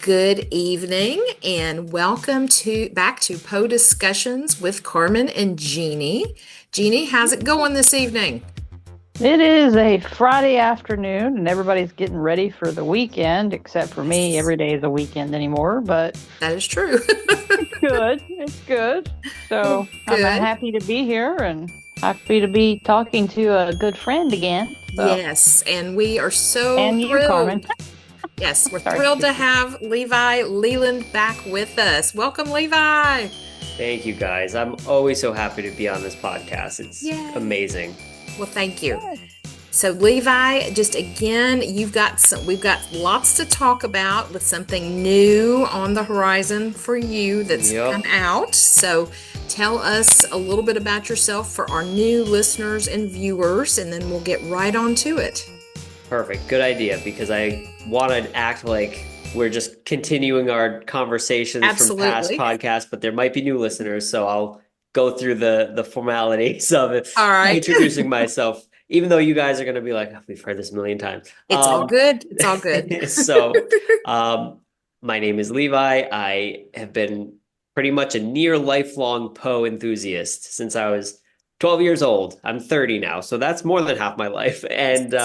Good evening and welcome to back to Poe Discussions with Carmen and Jeanie. Jeanie, how's it going this evening? It is a Friday afternoon and everybody's getting ready for the weekend, except for me. Yes, Every day is a weekend anymore, but that is true. it's good. It's good. Well, So I'm good. happy to be here and happy to be talking to a good friend again. So, Yes, and we are so and you, Carmen. thrilled. Yes, we're Sorry. thrilled to have Levi Leland back with us. Welcome, Levi. Thank you guys. I'm always so happy to be on this podcast. It's Yay. amazing. Well, thank you. So Levi, just again, we've got lots to talk about with something new on the horizon for you that's come Yep. out. So tell us a little bit about yourself for our new listeners and viewers, and then we'll get right on to it. Perfect. Good idea because I want to act like we're just continuing our conversations from past Absolutely. podcasts, but there might be new listeners, so I'll go through the formalities of it, All right. introducing myself, even though you guys are going to be like, "Oh, we've heard this a million times." It's all good. It's all good. So, um, my name is Levi. I have been pretty much a near lifelong Poe enthusiast since I was 12 years old. I'm 30 now, so that's more than half my life. And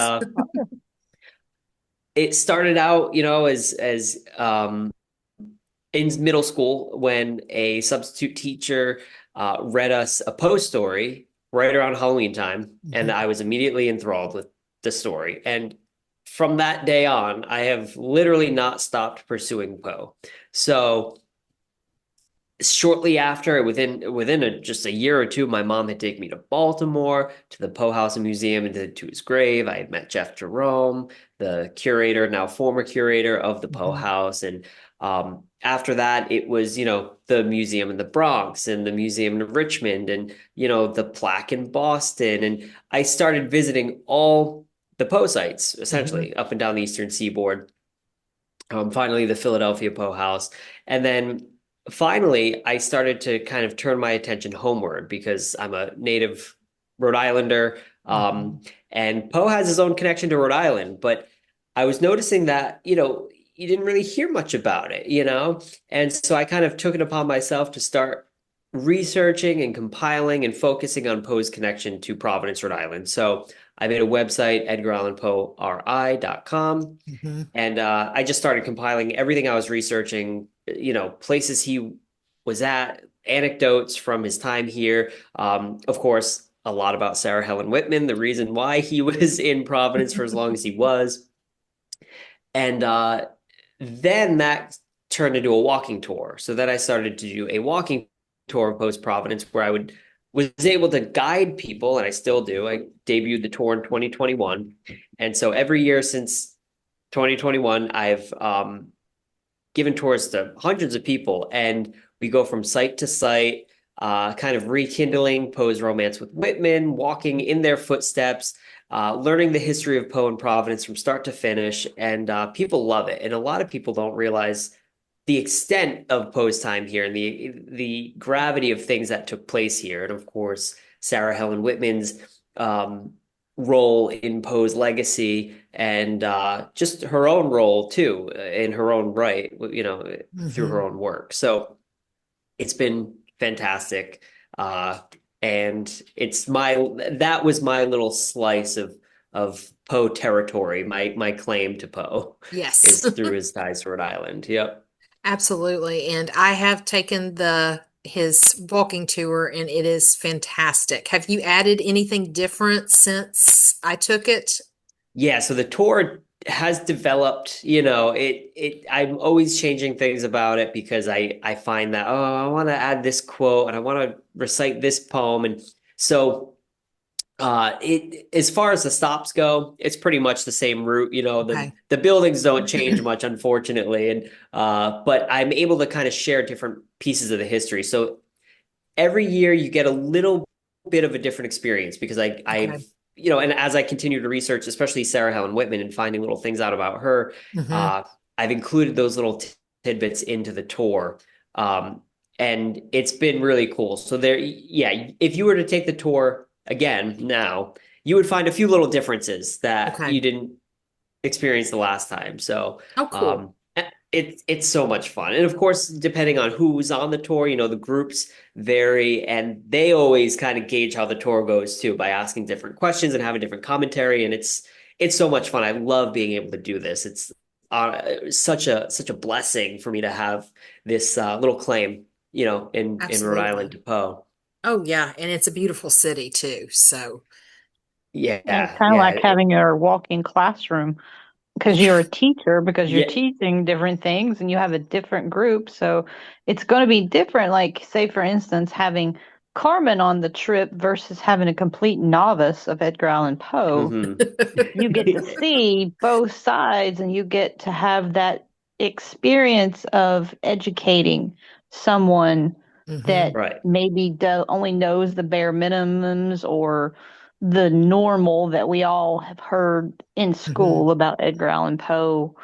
it started out, as in middle school when a substitute teacher read us a Poe story right around Halloween time, and Mhm. I was immediately enthralled with the story. And from that day on, I have literally not stopped pursuing Poe. So shortly after, just a year or two, my mom had taken me to Baltimore to the Poe House and Museum and to his grave. I had met Jeff Jerome, the curator, now former curator of the Poe Mhm. House, and after that, it was the museum in the Bronx and the museum in Richmond, and the plaque in Boston, and I started visiting all the Poe sites Mhm. essentially up and down the Eastern Seaboard. Finally, the Philadelphia Poe House. And then finally, I started to kind of turn my attention homeward because I'm a native Rhode Islander. Mhm. And Poe has his own connection to Rhode Island, but I was noticing that, you didn't really hear much about it. And so I kind of took it upon myself to start researching and compiling and focusing on Poe's connection to Providence, Rhode Island. So I made a website, edgarallanpoeri.com, Mhm. and I just started compiling everything I was researching, places he was at, anecdotes from his time here. Of course, a lot about Sarah Helen Whitman, the reason why he was in Providence for as long as he was. And then that turned into a walking tour. So then I started to do a walking tour of Post Providence where was able to guide people, and I still do. I debuted the tour in 2021. And so every year since 2021, I've given tours to hundreds of people, and we go from site to site, kind of rekindling Poe's romance with Whitman, walking in their footsteps, learning the history of Poe and Providence from start to finish, and people love it. And a lot of people don't realize the extent of Poe's time here and the gravity of things that took place here, and of course Sarah Helen Whitman's um, role in Poe's legacy and just her own role too in her own right, through her Mhm. own work. So it's been fantastic. And that was my little slice of Poe territory. My claim to Poe Yes. is through his ties to Rhode Island. Yep. Absolutely. And I have taken the his walking tour and it is fantastic. Have you added anything different since I took it? Yeah, so the tour has developed, I'm always changing things about it because I find that, oh, I want to add this quote and I want to recite this poem. And so it as far as the stops go, it's pretty much the same route. The Okay. the buildings don't change much, unfortunately. And but I'm able to kind of share different pieces of the history. So every year you get a little bit of a different experience because Okay. and as I continue to research, especially Sarah Helen Whitman and finding little things out about her, Hmm. uh, I've included those little tidbits into the tour. Um, and it's been really cool. So yeah, if you were to take the tour again now, you would find a few little differences that Okay. you didn't experience the last time. So, Oh, cool. it's so much fun. And of course, depending on who's on the tour, the groups vary and they always kind of gauge how the tour goes too by asking different questions and having different commentary. And it's so much fun. I love being able to do this. It's such a blessing for me to have this little claim, in Rhode Island Absolutely. to Poe. Oh yeah, and it's a beautiful city too. So, And it's Yeah, kind of yeah, like having your walking classroom because you're a teacher, because you're yeah. teaching different things and you have a different group. So it's going to be different. Like, say, for instance, having Carmen on the trip versus having a complete novice of Edgar Allan Poe. Hmm. You get to see both sides and you get to have that experience of educating someone hmm that Right. maybe only knows the bare minimums or the normal that we all have heard in hmm school about Edgar Allan Poe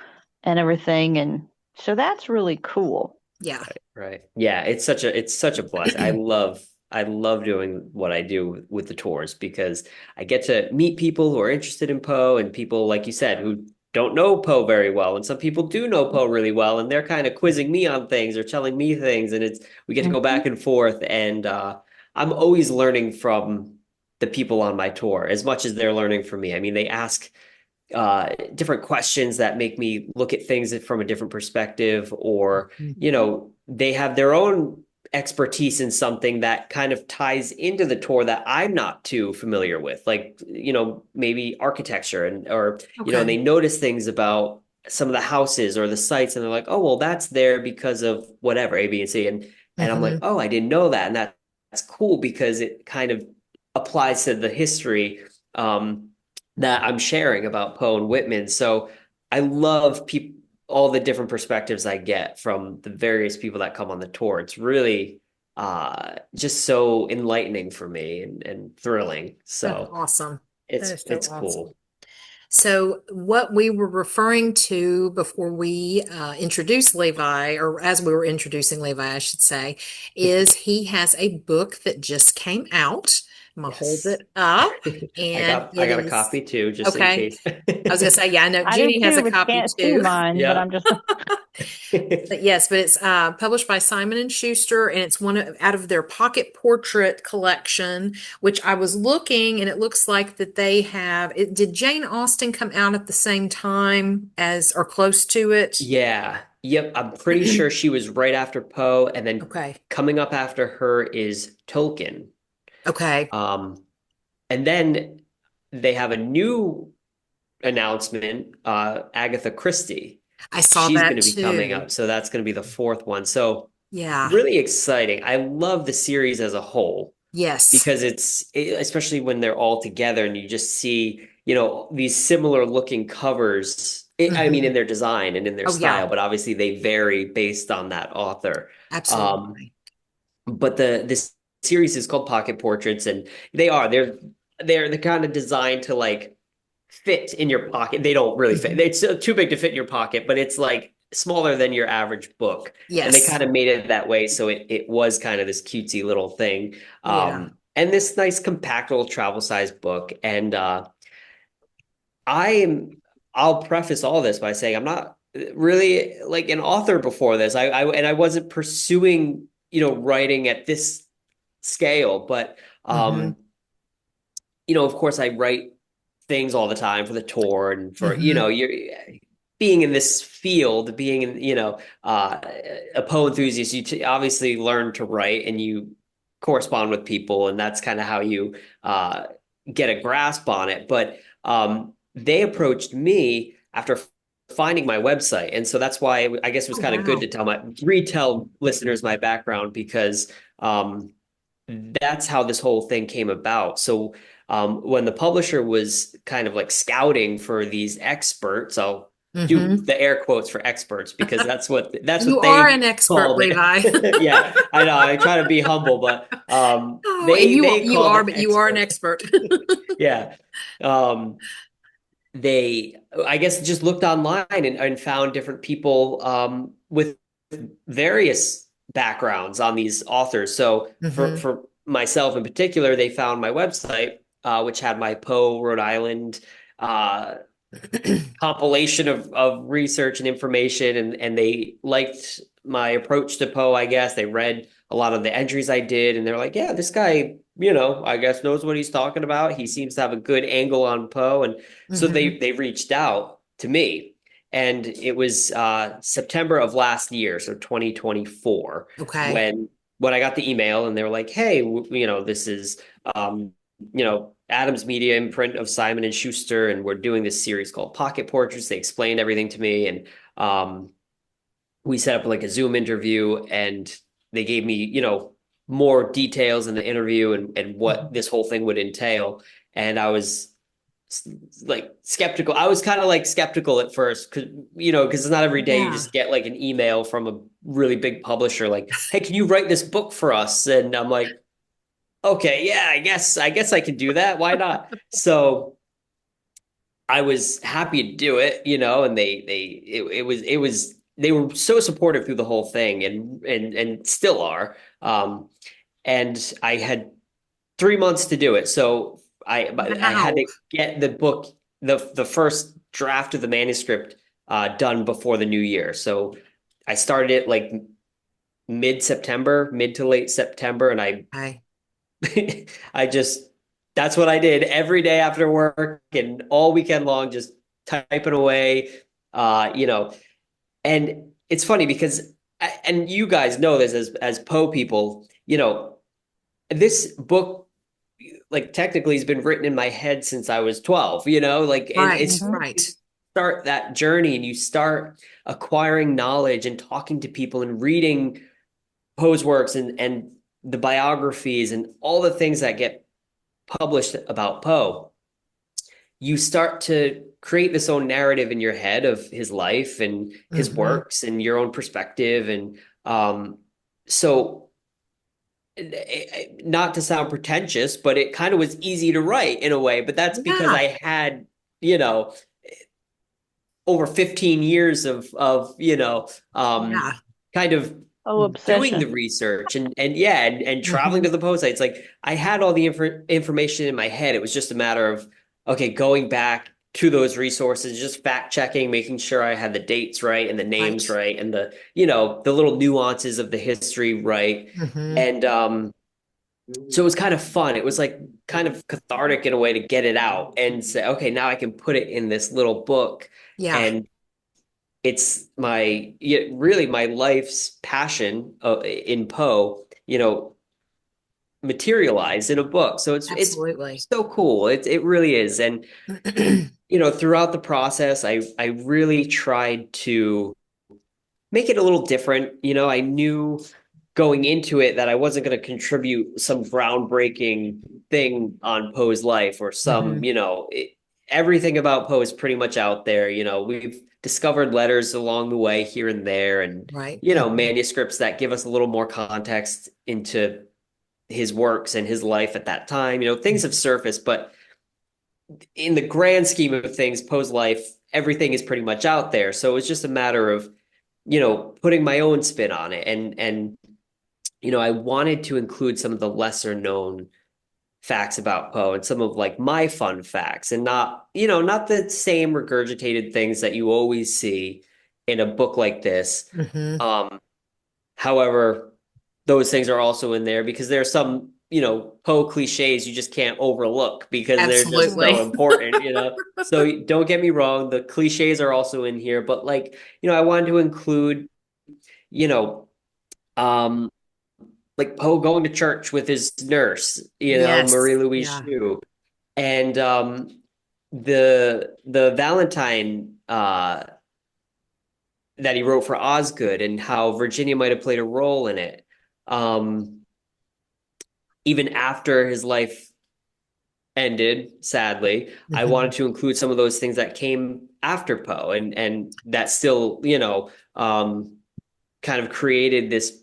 and everything. And so that's really cool. yeah. Right. Yeah, it's such a blessing. I love doing what I do with the tours because I get to meet people who are interested in Poe and people, like you said, who don't know Poe very well. And some people do know Poe really well, and they're kind of quizzing me on things or telling me things, and it's we get to go Mhm. back and forth. And I'm always learning from the people on my tour as much as they're learning from me. I mean, they ask different questions that make me look at things from a different perspective, or they have their own expertise in something that kind of ties into the tour that I'm not too familiar with, like maybe architecture and Okay. they notice things about some of the houses or the sites, and they're like, oh well, that's there because of whatever A, B, and C, and I'm like, hmm oh, I didn't know that, and that's cool because it kind of applies to the history. That I'm sharing about Poe and Whitman. So I love people all the different perspectives I get from the various people that come on the tour. It's really just so enlightening for me and thrilling. That's So awesome. That it's is so it's awesome. cool. So, what we were referring to before we introduced Levi, or as we were introducing Levi, I should say, is he has a book that just came out. I'm gonna hold Yes. it up, I and got I it got a is copy too, just in okay. case. I was gonna say, yeah, I know I do Jeannie has too, a but you copy can't see too. mine, but Yeah. I'm just But yes, but it's published by Simon and Schuster, and it's out of their pocket portrait collection. Which I was looking, and it looks like that they have. Did Jane Austen come out at the same time as, or close to it? Yeah. Yep. I'm pretty sure she was right after Poe, and then Okay. coming up after her is Tolkien. Okay. Um, and then they have a new announcement, Agatha Christie. I saw She's going that to be coming too. up, so that's going to be the fourth one. So Yeah. really exciting. I love the series as a whole Yes. because especially when they're all together and you just see, these similar looking covers. I mean, in hmm their design and in their Oh yeah. style, but obviously they vary based on that author. Um, Absolutely. but this series is called Pocket Portraits, and they're the kind of designed to like fit in your pocket. They don't really fit. hmm It's too big to fit in your pocket, but it's like smaller than your average book. And they Yes. kind of made it that way. So it was kind of this cutesy little thing. Yeah. And this nice compact little travel size book. And I'm I'll preface all this by saying I'm not really like an author before this. I wasn't pursuing, writing at this scale, but hmm of course I write things all the time for the tour and for, hmm you're being in this field, being in, a Poe enthusiast, obviously learn to write and you correspond with people, and that's kind of how you get a grasp on it. But they approached me after finding my website, and so that's why I guess it was Oh kind of good wow. to retell listeners my background because that's how this whole thing came about. So when the publisher was kind of like scouting for these experts, I'll do hmm the air quotes for experts because that's what You are they an expert, called Levi. it. Yeah, I know. I try to be humble, but Oh, and they you called are, it but you are an expert. expert. Yeah. Um, they, I guess, just looked online and found different people with various backgrounds on these authors. So hmm for myself in particular, they found my website, which had my Poe, Rhode Island, uh, compilation of research and information, and they liked my approach to Poe, I guess. They read a lot of the entries I did, and they're like, yeah, this guy, I guess knows what he's talking about. He seems to have a good angle on Poe. And so Hmm. they reached out to me. And it was September of last year, so 2024, Okay. when I got the email and they were like, hey, this is um, Adams Media imprint of Simon and Schuster, and we're doing this series called Pocket Portraits. They explained everything to me, and we set up like a Zoom interview, and they gave me, more details in the interview and what Mhm. this whole thing would entail. And I was like skeptical. I was kind of like skeptical at first because it's not every day you Yeah. just get like an email from a really big publisher like, hey, can you write this book for us? And I'm like, okay, yeah, I guess I can do that. Why not? So I was happy to do it, and it was they were so supportive through the whole thing, and still are. And I had 3 months to do it, so I had Wow. to get the book, the first draft of the manuscript done before the new year. So I started it like mid-September, mid to late September, and I Okay. I just that's what I did every day after work and all weekend long, just typing away. Uh, you know, and it's funny because and you guys know this as Poe people, this book like technically has been written in my head since I was 12, like Right. it's Right. start that journey and you start acquiring knowledge and talking to people and reading Poe's works and the biographies and all the things that get published about Poe, you start to create this own narrative in your head of his life and his Hmm. works and your own perspective. And so, not to sound pretentious, but it kind of was easy to write in a way. But that's because Yeah. I had, you know, over 15 years of Yeah. kind of Oh, doing the obsession. research and yeah and traveling Hmm. to the post sites. Like I had all the information in my head. It was just a matter of okay, going back to those resources, just fact checking, making sure I had the dates right and the names Right. right and the little nuances of the history right. Hmm. And so it was kind of fun. It was like kind of cathartic in a way to get it out and say, okay, now I can put it in this little book. Yeah. And it's really my life's passion in Poe, materialized in a book. So it's Absolutely. so cool. It really is. And throughout the process, I really tried to make it a little different. I knew going into it that I wasn't going to contribute some groundbreaking thing on Poe's life or Hmm. everything about Poe is pretty much out there. We've discovered letters along the way here and there and, Right. Hmm. manuscripts that give us a little more context into his works and his life at that time. Things have surfaced, but in the grand scheme of things, Poe's life, everything is pretty much out there. So it's just a matter of, putting my own spin on it and I wanted to include some of the lesser known facts about Poe and some of like my fun facts and not the same regurgitated things that you always see in a book like this. Hmm. Um, However, those things are also in there because there are some, Poe cliches you just can't overlook because they're just Mhm. Absolutely. so important. So don't get me wrong, the cliches are also in here, but like, I wanted to include, you know, um, like Poe going to church with his nurse, Marie Yes. Louise Yeah. Schuh, and the Valentine that he wrote for Osgood, and how Virginia might have played a role in it, um, even after his life ended. Sadly, I wanted Hmm. to include some of those things that came after Poe, and that still, kind of created this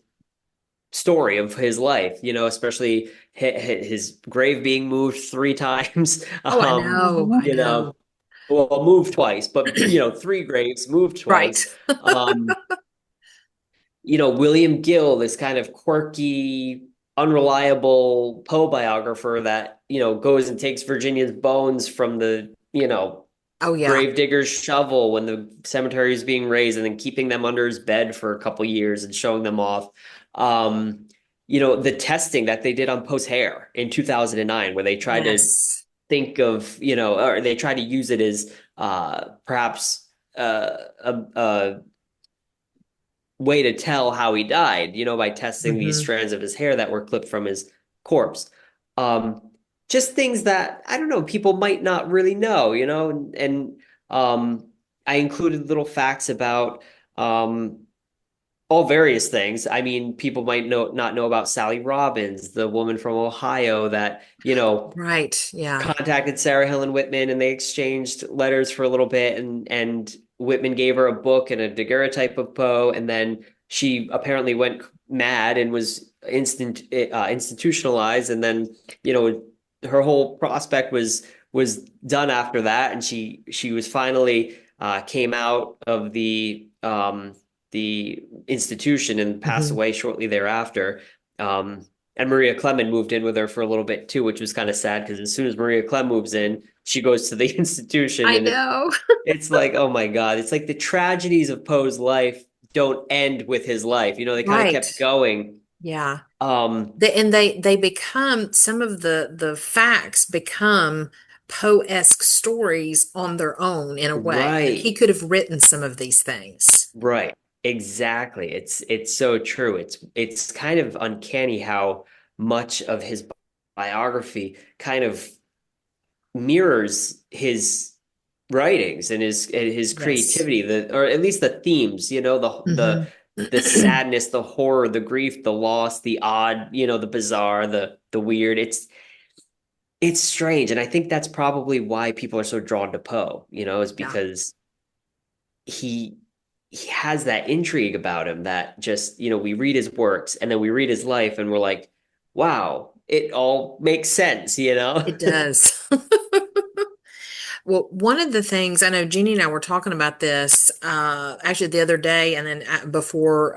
story of his life, especially his grave being moved 3 times. Oh, I know. I You know, know. well, moved twice, but three graves moved Right. twice. Um, William Gill, this kind of quirky, unreliable Poe biographer that, goes and takes Virginia's bones from the, Oh yeah. gravedigger's shovel when the cemetery is being raised, and then keeping them under his bed for a couple years and showing them off. Um, the testing that they did on Poe's hair in 2009, where they tried to Yes. think of, or they tried to use it as perhaps a way to tell how he died, by testing these Hmm. strands of his hair that were clipped from his corpse. Um, just things that I don't know, people might not really know, and I included little facts about um, all various things. I mean, people might not know about Sally Robbins, the woman from Ohio that, Right. Yeah. contacted Sarah Helen Whitman, and they exchanged letters for a little bit, and Whitman gave her a book and a daguerreotype of Poe, and then she apparently went mad and was institutionalized, and then her whole prospect was done after that, and she was finally came out of the institution and passed Hmm. away shortly thereafter. And Maria Clement moved in with her for a little bit too, which was kind of sad because as soon as Maria Clem moves in, she goes to the institution, I and know. it's like, oh my God, it's like the tragedies of Poe's life don't end with his life. They kind of Right. kept going. Yeah. Um, They become some of the facts become Poe-esque stories on their own in a way. Like he right, could have written some of these things. right, exactly. It's so true. It's kind of uncanny how much of his biography kind of mirrors his writings and his Yes. creativity, or at least the themes, Hmm. the sadness, the horror, the grief, the loss, the odd, the bizarre, the weird. It's strange, and I think that's probably why people are so drawn to Poe, is Yeah. because he he has that intrigue about him that just, we read his works and then we read his life and we're like, wow, it all makes sense. It does. Well, one of the things I know Jeannie and I were talking about this actually the other day, and then before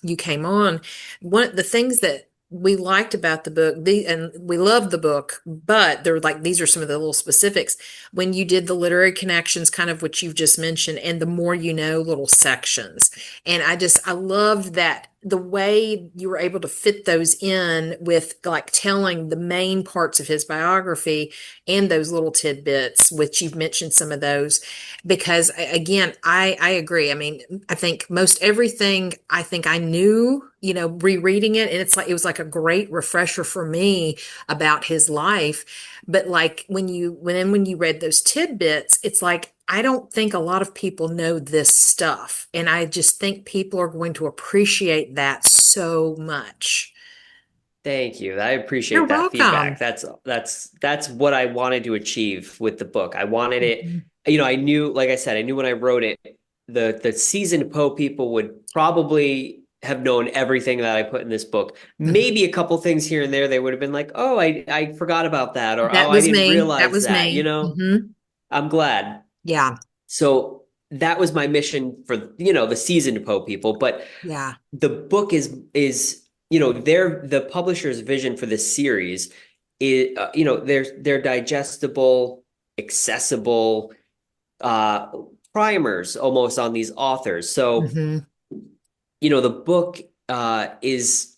you came on, one of the things that we liked about the book, and we loved the book, but there were like these are some of the little specifics when you did the literary connections, kind of what you've just mentioned, and the more you know little sections, and I loved that the way you were able to fit those in with like telling the main parts of his biography and those little tidbits, which you've mentioned some of those, because again, I agree. I mean, I think most everything I think I knew, rereading it, and it's like it was like a great refresher for me about his life. But like when you read those tidbits, it's like I don't think a lot of people know this stuff, and I just think people are going to appreciate that so much. Thank you. I You're appreciate that feedback. welcome. That's what I wanted to achieve with the book. I wanted it, Mhm. I knew, like I said, I knew when I wrote it, the seasoned Poe people would probably have known everything that I put in this book. Mhm. Maybe a couple things here and there they would have been like, "Oh, I forgot about that," or "Oh, That I was didn't me. That realize was that." me. I'm glad. Yeah. So that was my mission for, the seasoned Poe people, but Yeah. the book is their the publisher's vision for this series is they're digestible, accessible uh primers almost on these authors. So Hmm. the book is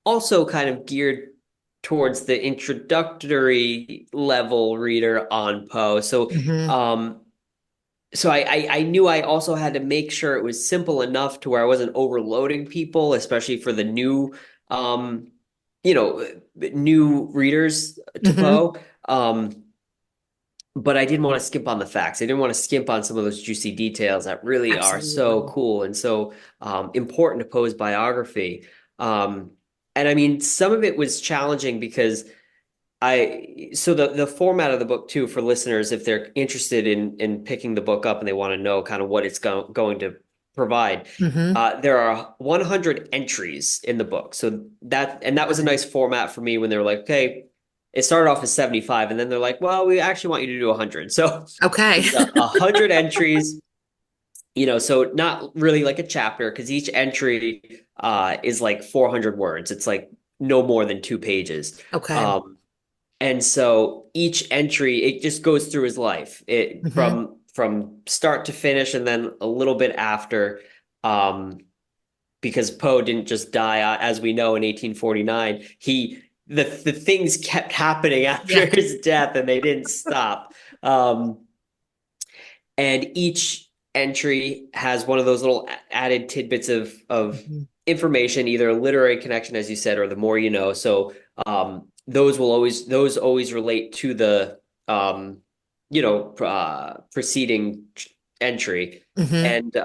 also kind of geared towards the introductory level reader on Poe. So Hmm. um I knew I also had to make sure it was simple enough to where I wasn't overloading people, especially for the um, new readers to Hmm. Poe. But I didn't want to skimp on the facts. I didn't want to skimp on some of those juicy details that really are so Absolutely. cool and so important to Poe's biography. Um, and I mean, some of it was challenging because so the format of the book too for listeners, if they're interested in picking the book up and they want to know kind of what it's going to provide, Hmm. there are 100 entries in the book. So that was a Okay. nice format for me when they were like, okay, it started off as 75, and then they're like, well, we actually want you to do 100. So Okay. it's 100 entries. So not really like a chapter because each entry is like 400 words. It's like no more than 2 pages. Okay. Um, And so each entry, it just goes through his life, it Hmm. from start to finish, and then a little bit after, um, because Poe didn't just die, as we know, in 1849. The things kept happening after Yeah. his death, and they didn't stop. Um, and each entry has one of those little added tidbits of Hmm. information, either a literary connection, as you said, or the more you know. So those always relate to the preceding entry, Hmm. and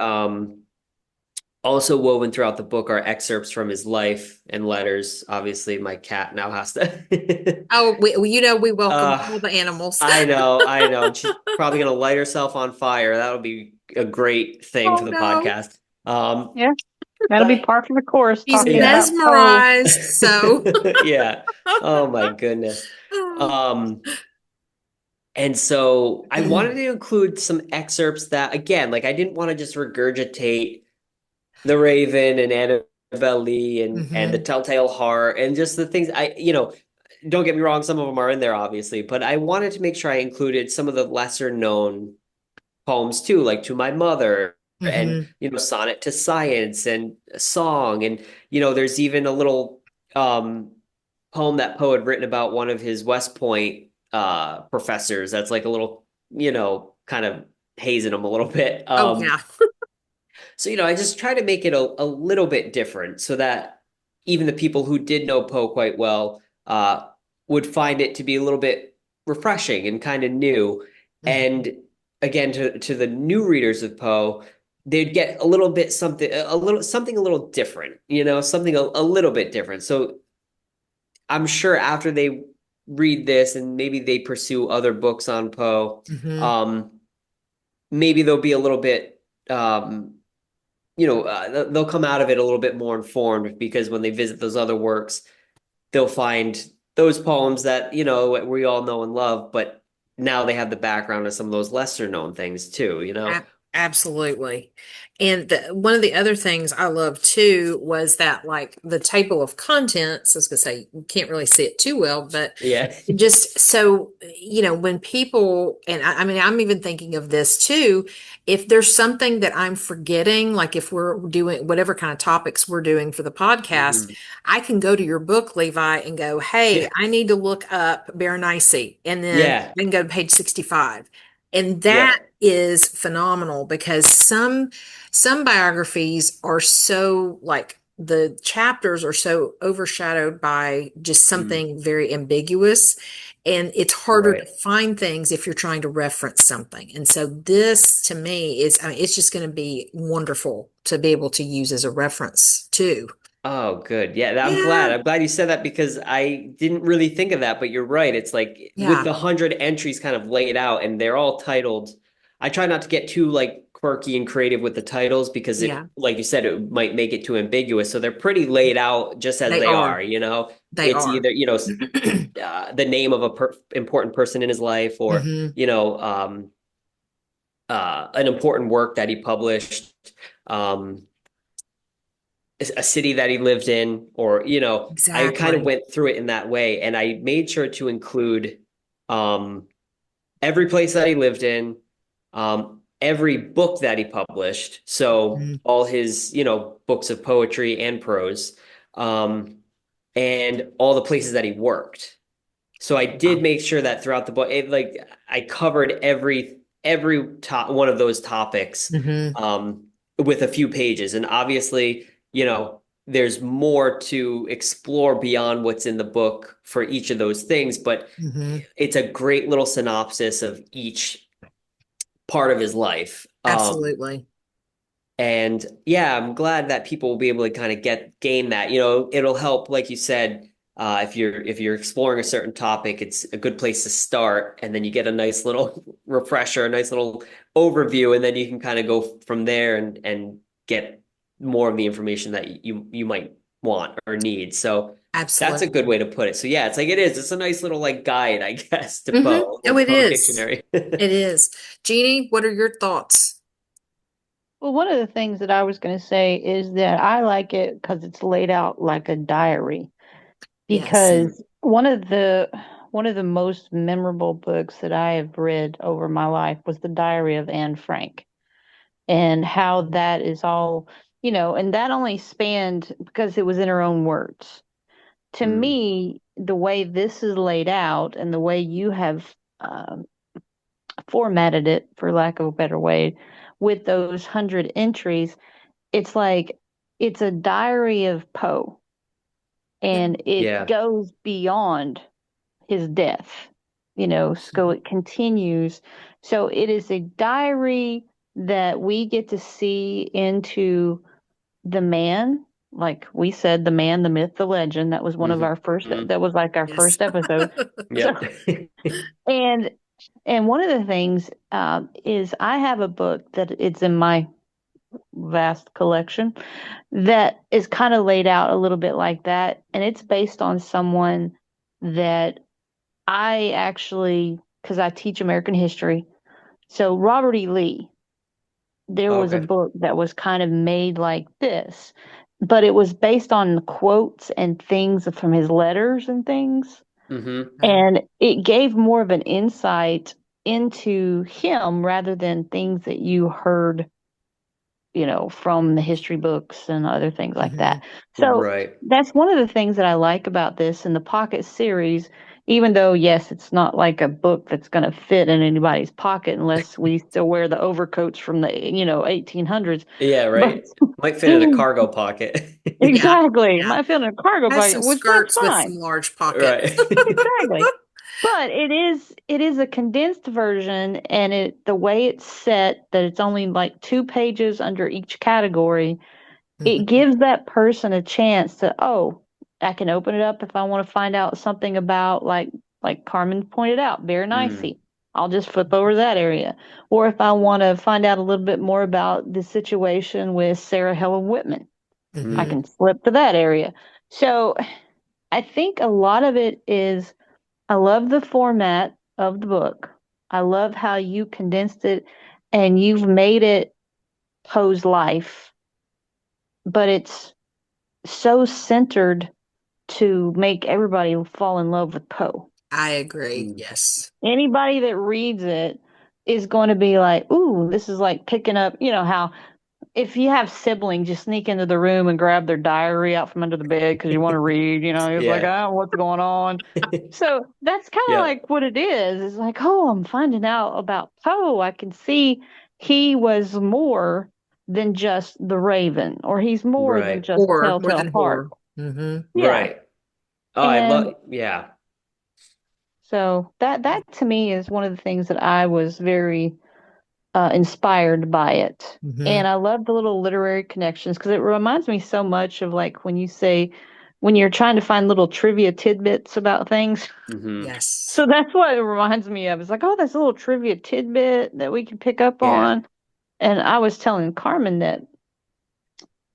also woven throughout the book are excerpts from his life and letters. Obviously, my cat now has to. Oh, we welcome uh, all the animals. I know. And she's probably gonna light herself on fire. That'll be a great thing for Oh the no, podcast. Um, Yeah, that'll be but par for the course he's talking about yeah, Poe. mesmerized. So, yeah. Oh my goodness. Um, and so I wanted to include some excerpts that, again, like I didn't want to just regurgitate The Raven and Annabelle Lee and The hmm. Telltale Heart and just the things don't get me wrong, some of them are in there obviously, but I wanted to make sure I included some of the lesser known poems too, like To My Mother and Hmm. Sonnet to Science and Song. And there's even a little um poem that Poe had written about one of his West Point professors that's like a little, kind of hazing him a little bit. Oh yeah. So, I just try to make it a little bit different so that even the people who did know Poe quite well would find it to be a little bit refreshing and kind of new. Hmm. And again, to the new readers of Poe, they'd get a little bit something a little different, something a little bit different. So I'm sure after they read this and maybe they pursue other books on Poe, Hmm. um, maybe they'll be a little bit they'll come out of it a little bit more informed because when they visit those other works, they'll find those poems that, we all know and love, but now they have the background of some of those lesser known things too. Absolutely. And one of the other things I love too was that, like, the table of contents, I was going to say, you can't really see it too well, but Yeah. just so, when people, and I mean, I'm even thinking of this too, if there's something that I'm forgetting, like if we're doing whatever kind of topics we're doing for the podcast, Mhm. I can go to your book, Levi, and go, hey, Yeah. I need to look up Berenice. And then Yeah. I can go to page 65. And that Yep. is phenomenal because some biographies are so, like, the chapters are so overshadowed by just Mm. something very ambiguous, and it's harder to Right. find things if you're trying to reference something. And so this to me is, I mean, it's just going to be wonderful to be able to use as a reference too. Oh, good. Yeah, I'm Yeah. glad. I'm glad you said that because I didn't really think of that, but you're right. It's like with Yeah. the 100 entries kind of laid out and they're all titled. I try not to get too like quirky and creative with the titles because Yeah. like you said, it might make it too ambiguous. So they're pretty laid out just as They they are. are. They It's are. either, the name of a important person in his life or, Hmm. an important work that he published. Um, a city that he lived in, or I kind of Exactly. went through it in that way, and I made sure to include um, every place that he lived in, every book that he published, so Mhm. all his books of poetry and prose, um, and all the places that he worked. So I Yeah. did make sure that throughout the book, like I covered every top one of those topics Hmm. um, with a few pages, and obviously, there's more to explore beyond what's in the book for each of those things, but Hmm. it's a great little synopsis of each part of his life. Absolutely. And yeah, I'm glad that people will be able to kind of gain that. It'll help, like you said, if you're exploring a certain topic, it's a good place to start, and then you get a nice little refresher, a nice little overview, and then you can kind of go from there and get more of the information that you might want or need. So that's a good Absolutely. way to put it. So yeah, it's a nice little like guide, I guess, to Hmm. Poe, a Oh, little it Poe is. dictionary. It is. Jeannie, what are your thoughts? Well, one of the things that I was going to say is that I like it because it's laid out like a diary. Yes. Mm. Because one of the one of the most memorable books that I have read over my life was The Diary of Anne Frank, and how that is all, and that only spanned because it was in her own words. To Mm. me, the way this is laid out and the way you have formatted it, for lack of a better way, with those 100 entries, it's like it's a diary of Poe, and it Yeah. goes beyond his death, so it continues. So it is a diary that we get to see into the man, like we said, the man, the myth, the legend. That was one of our first, Hmm. that was like our Yes. first episode. So, Yep. and, and one of the things is I have a book that it's in my vast collection that is kind of laid out a little bit like that. And it's based on someone that I actually, because I teach American history. So Robert E. Lee, there was a Okay. book that was kind of made like this, but it was based on quotes and things from his letters and things. Hmm. And it gave more of an insight into him rather than things that you heard, from the history books and other things like Hmm. that. So Right. that's one of the things that I like about this in the Pocket series, even though, yes, it's not like a book that's going to fit in anybody's pocket unless we still wear the overcoats from the, 1800s. Yeah, But right. Might fit in a cargo pocket. Yeah. exactly, Yeah. my feeling in a cargo Has pocket, some which that's skirts with fine. some large pockets. Right. Exactly. But it is a condensed version, and the way it's set, that it's only like 2 pages under each category, it Mhm. gives that person a chance to, I can open it up if I want to find out something about, like Carmen pointed out, Mm. Berenice. I'll just flip over that area. Or if I want to find out a little bit more about the situation with Sarah Helen Whitman, I Mm. Mhm. can flip to that area. So I think a lot of it is, I love the format of the book. I love how you condensed it and you've made it Poe's life, but it's so centered to make everybody fall in love with Poe. I agree. Mm. Yes. Anybody that reads it is going to be like, ooh, this is like picking up, how if you have siblings, you sneak into the room and grab their diary out from under the bed because you want to read, it's like, Yeah. oh, what's going on? So that's kind of Yep. like what it is. It's like, oh, I'm finding out about Poe. I can see he was more than just the Raven, or he's more than Right. just Horror, more Telltale than Heart. horror. Hmm. Yeah. Right. Oh, I And love, yeah. so that to me is one of the things that I was very inspired by it. Hmm. And I love the little literary connections because it reminds me so much of like when you're trying to find little trivia tidbits about things. Hmm. Yes. So that's what it reminds me of. It's like, oh, that's a little trivia tidbit that we can pick up Yeah. on. And I was telling Carmen that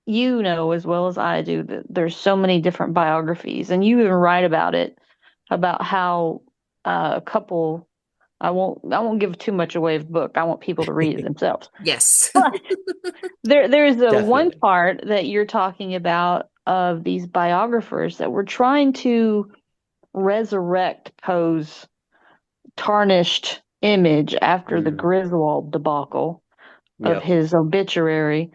you know as well as I do that there's so many different biographies, and you even write about it, about how a couple. I won't give too much away of the book. I want people to read it themselves. Yes. But there's a one Definitely. part that you're talking about of these biographers that were trying to resurrect Poe's tarnished image after the Mm. Griswold debacle of Yep. his obituary.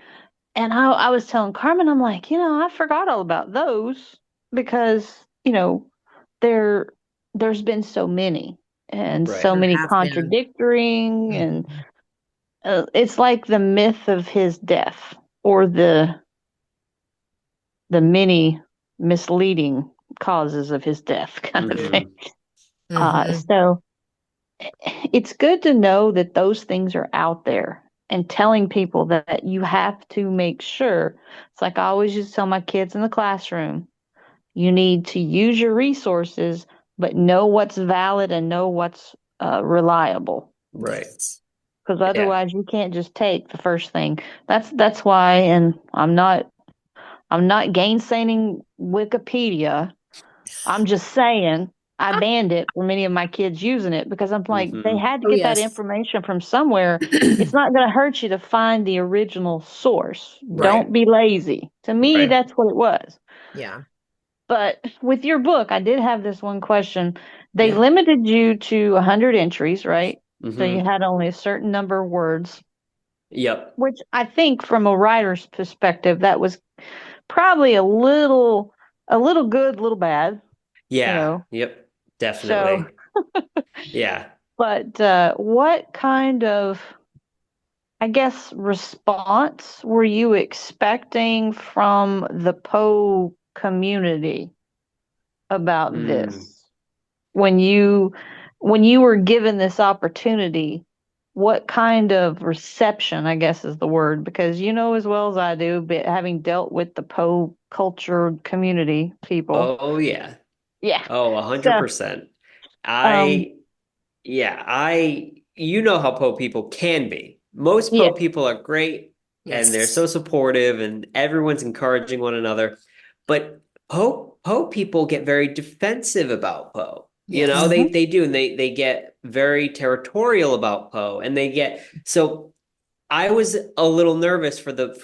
And I was telling Carmen, I'm like, I forgot all about those because, there there's been so many and Right. so There many have been. contradicting, and Mhm. it's like the myth of his death, or the many misleading causes of his death kind of thing. Hmm. Hmm. So it's good to know that those things are out there, and telling people that you have to make sure. It's like I always used to tell my kids in the classroom, you need to use your resources, but know what's valid and know what's reliable. Right. Yes. Because Yeah. otherwise, you can't just take the first thing. That's why, and I'm not gainsaying Wikipedia. I'm just saying I banned it for many of my kids using it because I'm like, they Hmm. had to Oh, get that yes. information from somewhere. It's not going to hurt you to find the original source. Right. Don't be lazy. To me, Right. that's what it was. Yeah. But with your book, I did have this one question. They Yeah. limited you to 100 entries, right? So you Hmm. had only a certain number of words, Yep. which I think from a writer's perspective, that was probably a little good, little bad, you Yeah. know. Yep. So, Definitely. Yeah. but what kind of, I guess, response were you expecting from the Poe community about Mm. this? When you were given this opportunity, what kind of reception, I guess is the word, because you know as well as I do, but having dealt with the Poe culture community people. Oh yeah. Yeah. Oh, So, 100%. um, I you know how Poe people can be. Most yeah. Poe people are great and they're so Yes. supportive and everyone's encouraging one another. But Poe people get very defensive about Poe. You know, Yes. Hmm. they do, and they get very territorial about Poe, and they get so I was a little nervous for the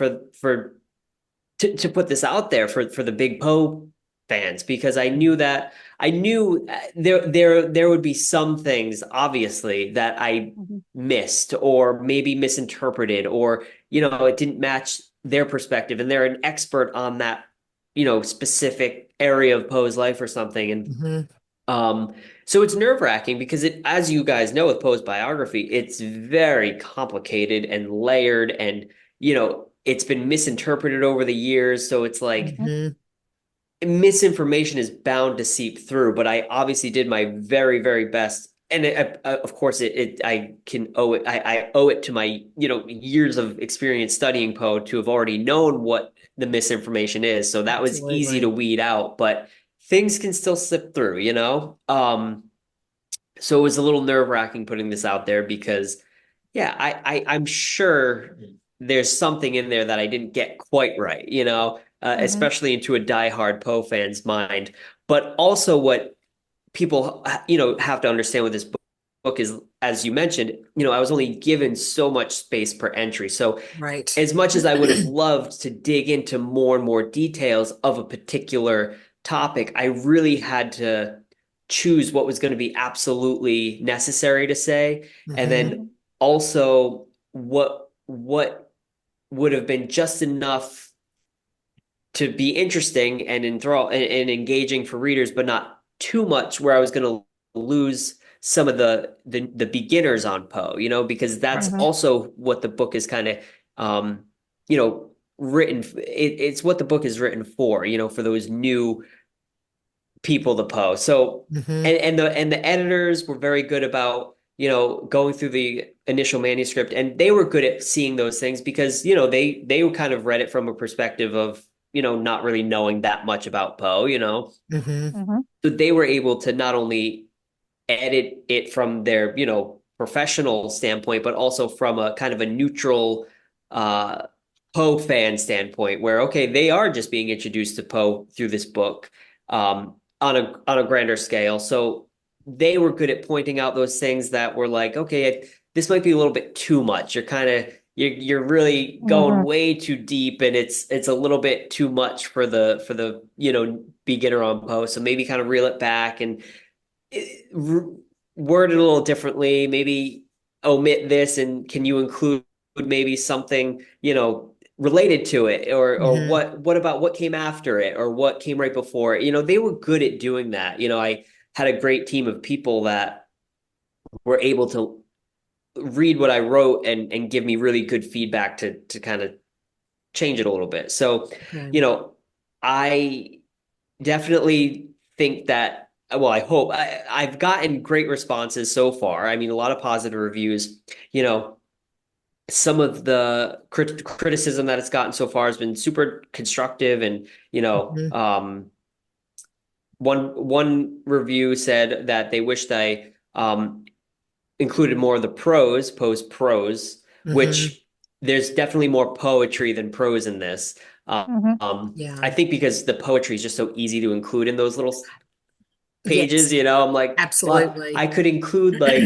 for to put this out there for the big Poe fans because I knew there would be some things obviously that I Hmm. missed or maybe misinterpreted or it didn't match their perspective and they're an expert on that specific area of Poe's life or something and Hmm. um, so it's nerve-wracking because as you guys know with Poe's biography, it's very complicated and layered and it's been misinterpreted over the years. So it's like Hmm. misinformation is bound to seep through, but I obviously did my very, very best. And of course, I can owe it. I owe it to my, years of experience studying Poe to have already known what the misinformation is. So that was easy to Absolutely. weed out, but things can still slip through. So it was a little nerve-wracking putting this out there because, yeah, I'm sure there's something in there that I didn't get quite right, Hmm. especially into a diehard Poe fan's mind. But also, what people, have to understand with this book is, as you mentioned, I was only given so much space per entry. So, Right. as much as I would have loved to dig into more and more details of a particular topic, I really had to choose what was going to be absolutely necessary to say, and Hmm. then also what would have been just enough to be interesting and enthrall and engaging for readers, but not too much where I was going to lose some of the beginners on Poe, because that's Right. Hmm. also what the book is kind of you know written it's what the book is written for those new people to Poe. So Hmm. and the editors were very good about going through the initial manuscript and they were good at seeing those things because they kind of read it from a perspective of not really knowing that much about Poe. Hmm. Hmm. So they were able to not only edit it from their professional standpoint but also from a kind of a neutral uh Poe fan standpoint where okay they are just being introduced to Poe through this book on a grander scale. So they were good at pointing out those things that were like, okay, this might be a little bit too much. You're really going Hmm. way too deep, and it's a little bit too much for the beginner on Poe. So maybe kind of reel it back and word it a little differently. Maybe omit this, and can you include maybe something related to it, or Hmm. what about what came after it, or what came right before it? They were good at doing that. I had a great team of people that were able to read what I wrote and give me really good feedback to kind of change it a little bit. So, Okay. you know, I definitely think that, well, I hope I've gotten great responses so far. I mean, a lot of positive reviews. You know, some of the criticism that it's gotten so far has been super constructive, and Hmm. one review said that they wished I included more of the Poe's prose, Hmm. which there's definitely more poetry than prose in this. Hmm. I Yeah. think because the poetry is just so easy to include in those little pages, Yes. I'm like, well, I Absolutely. could include like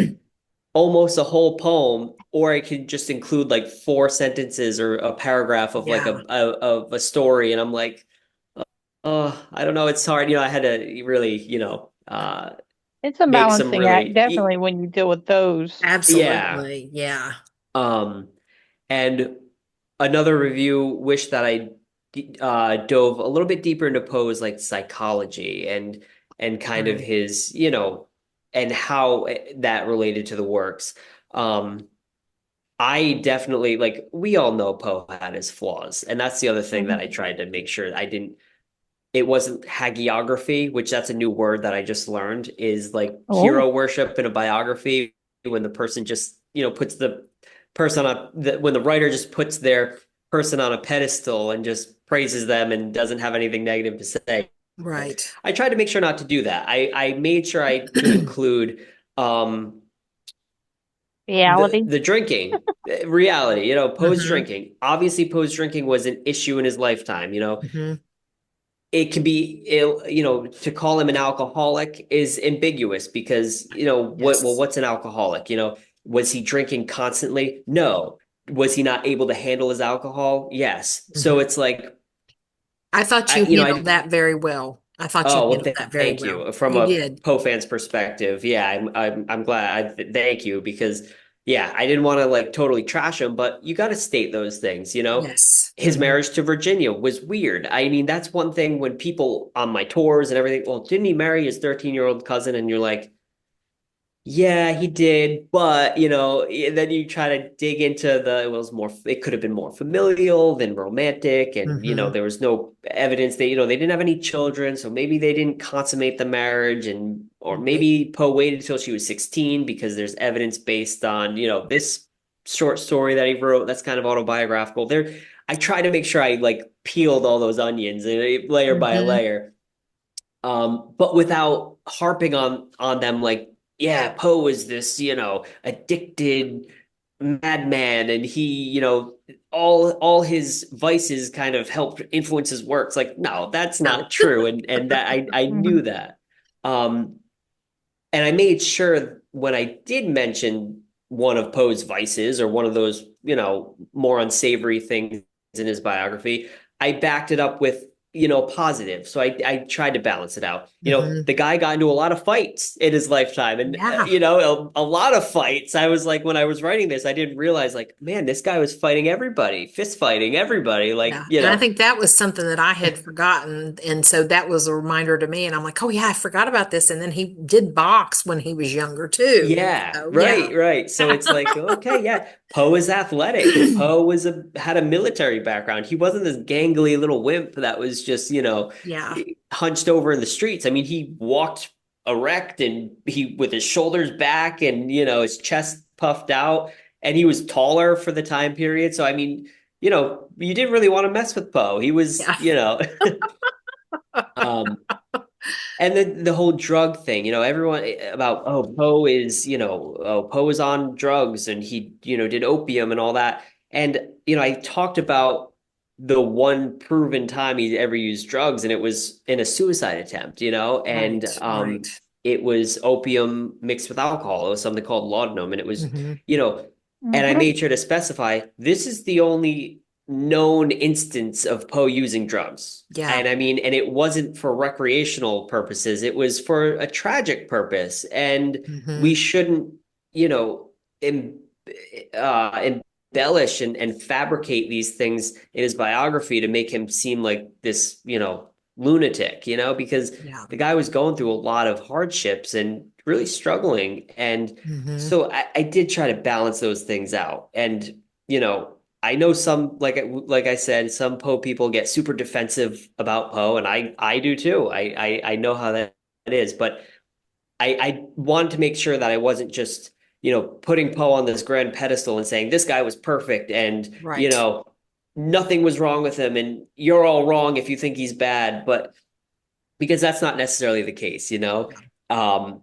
almost a whole poem, or I could just include like four sentences or a paragraph of like Yeah. of a story, and I'm like, I don't know. It's hard. I had to really, It's a make some balancing act, really, definitely, when you deal with those. yeah. Absolutely. Yeah. Um, and another review wished that I dove a little bit deeper into Poe's like psychology and kind of Right. his, and how that related to the works. Um, I definitely like we all know Poe had his flaws, and that's the other thing that I Mhm. tried to make sure I didn't. It wasn't hagiography, which that's a new word that I just learned, is like Oh, hero worship in a biography when the person just, puts the person on when the writer just puts their person on a pedestal and just praises them and doesn't have anything negative to say. Right. I tried to make sure not to do that. I made sure I to include um reality. the drinking reality, Poe's Hmm. drinking. Obviously, Poe's drinking was an issue in his lifetime. Hmm. It can be ill, to call him an alcoholic is ambiguous because, Yes. what's an alcoholic? Was he drinking constantly? No. Was he not able to handle his alcohol? Yes. So Hmm. it's like, I thought you handled I, that very well. I thought you oh, well, handled that very thank well. you. From You a did. Poe fan's perspective, yeah, I'm glad. Thank you because, yeah, I didn't want to like totally trash him, but you got to state those things. Yes. His Hmm. marriage to Virginia was weird. I mean, that's one thing when people on my tours and everything, well, didn't he marry his 13-year-old cousin? And you're like, yeah, he did, but then you try to dig into it could have been more familial than romantic, and Hmm. there was no evidence that they didn't have any children, so maybe they didn't consummate the marriage, and or Right. maybe Poe waited until she was 16 because there's evidence based on this short story that he wrote that's kind of autobiographical. I try to make sure I like peeled all those onions layer by Hmm. layer, but without harping on them like, yeah, Poe is this, addicted madman, and he, all his vices kind of helped influence his works. Like, no, that's No. not true, and that I knew Mhm. that. Um, and I made sure when I did mention one of Poe's vices or one of those, more unsavory things in his biography, I backed it up with, positive. So I tried to balance it out. Hmm. The guy got into a lot of fights in his lifetime and, Yeah. a lot of fights. I was like, when I was writing this, I didn't realize like, man, this guy was fighting everybody, fist fighting everybody. Like, Yeah. And I think that was something that I had forgotten. And so that was a reminder to me. And I'm like, oh, yeah, I forgot about this. And then he did box when he was younger, too. Yeah, So, yeah. right, right. So it's like, okay, yeah, Poe is athletic. Poe had a military background. He wasn't this gangly little wimp that was just, Yeah. hunched over in the streets. I mean, he walked erect and he with his shoulders back and, his chest puffed out, and he was taller for the time period. So I mean, you didn't really want to mess with Poe. He was, Yeah. um and then the whole drug thing, everyone about, oh, Poe is, oh, Poe is on drugs and he, did opium and all that. And, I talked about the one proven time he ever used drugs, and it was in a suicide attempt, and Right. Right. it was opium mixed with alcohol. It was something called laudanum. And it was, Hmm. you know, and I Mhm. made sure to specify this is the only known instance of Poe using drugs. Yeah. And I mean, and it wasn't for recreational purposes, it was for a tragic purpose. And we Hmm. shouldn't, you know, em, embellish and fabricate these things in his biography to make him seem like this, lunatic, because Yeah. the guy was going through a lot of hardships and really struggling. And Hmm. so I did try to balance those things out. And, I know some like I said, some Poe people get super defensive about Poe, and I do too. I know how that is, but I wanted to make sure that I wasn't just putting Poe on this grand pedestal and saying this guy was perfect and Right. nothing was wrong with him, and you're all wrong if you think he's bad, but because that's not necessarily the case. Yeah. Um,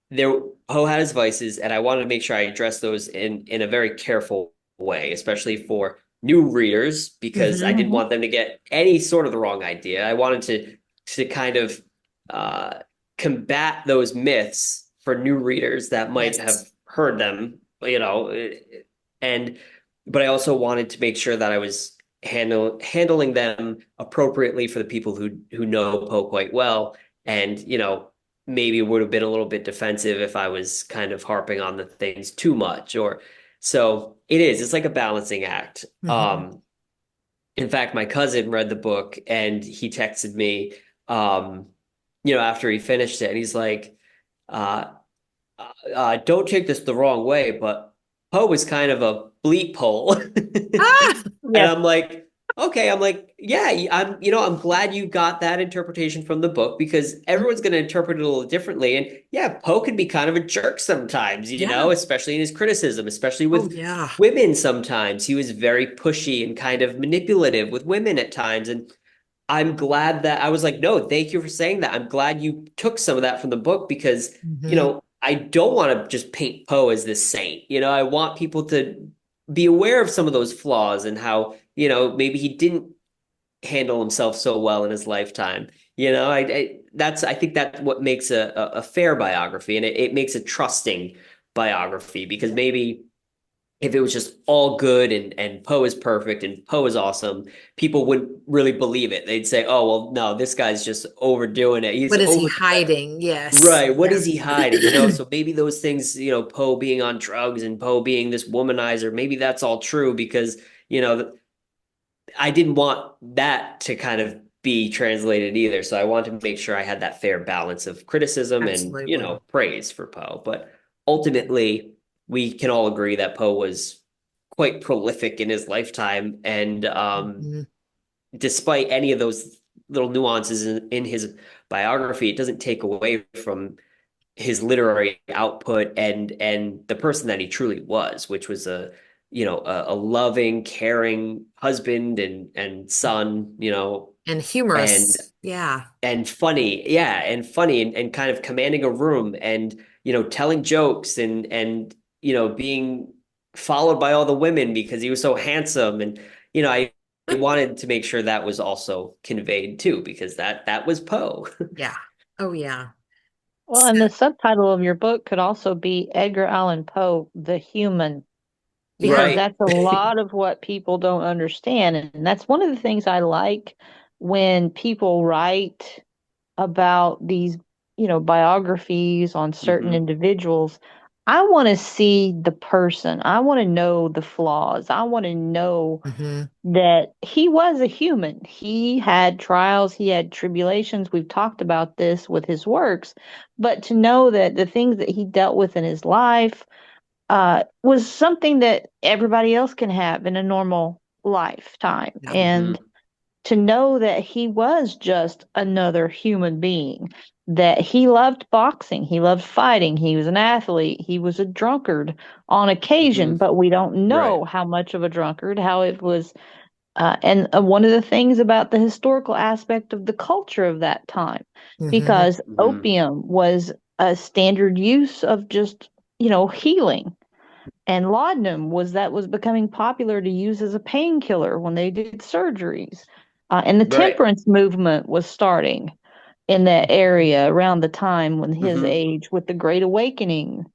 there Poe had his vices, and I wanted to make sure I address those in a very careful way, especially for new readers, because I Hmm. didn't Mhm. want them to get any sort of the wrong idea. I wanted to kind of uh, combat those myths for new readers that might have Yes. heard them, and but I also wanted to make sure that I was handling them appropriately for the people who know Poe quite well, and maybe would have been a little bit defensive if I was kind of harping on the things too much, or so it's like a balancing act. Hmm. In fact, my cousin read the book and he texted me, after he finished it, and he's like, uh, don't take this the wrong way, but Poe was kind of a bleep hole. Ah, And Yes. I'm like, okay, I'm like, yeah, I'm glad you got that interpretation from the book because everyone's going to interpret it a little differently. And yeah, Poe can be kind of a jerk sometimes, yeah. especially in his criticism, especially Oh, with yeah. women sometimes. He was very pushy and kind of manipulative with women at times. And I'm glad that I was like, no, thank you for saying that. I'm glad you took some of that from the book because, Hmm. I don't want to just paint Poe as this saint. I want people to be aware of some of those flaws and how, maybe he didn't handle himself so well in his lifetime. I think that's what makes a fair biography, and it makes a trusting biography because maybe if it was just all good and Poe is perfect and Poe is awesome, people wouldn't really believe it. They'd say, "Oh, well, no, this guy's just overdoing it. He's What is he over hiding? Yes. right. What is he hiding?" Yeah. So maybe those things, Poe being on drugs and Poe being this womanizer, maybe that's all true because, I didn't want that to kind of be translated either. So I wanted to make sure I had that fair balance of criticism and, Absolutely. praise for Poe. But ultimately, we can all agree that Poe was quite prolific in his lifetime. And Mhm. despite any of those little nuances in his biography, it doesn't take away from his literary output and the person that he truly was, which was a loving, caring husband and son, And and humorous. Yeah. funny, yeah, and funny and kind of commanding a room and telling jokes and being followed by all the women because he was so handsome and I wanted to make sure that was also conveyed too because that was Poe. Yeah. Oh, yeah. Well, and the subtitle of your book could also be Edgar Allan Poe, the Human, because Yeah. Right. that's a lot of what people don't understand. And that's one of the things I like when people write about these, biographies on certain Hmm. individuals. I want to see the person. I want to know the flaws. I want to know Hmm. that he was a human. He had trials, he had tribulations. We've talked about this with his works, but to know that the things that he dealt with in his life was something that everybody else can have in a normal lifetime. Yeah. And Hmm. to know that he was just another human being, that he loved boxing, he loved fighting, he was an athlete, he was a drunkard on occasion, Hmm. but we don't Right. know how much of a drunkard, how it was. And one of the things about the historical aspect of the culture of that time, Hmm. because Hmm. opium was a standard use of just, healing. And laudanum was becoming popular to use as a painkiller when they did surgeries. And the Right. temperance movement was starting in that area around the time when his Hmm. age with the Great Awakening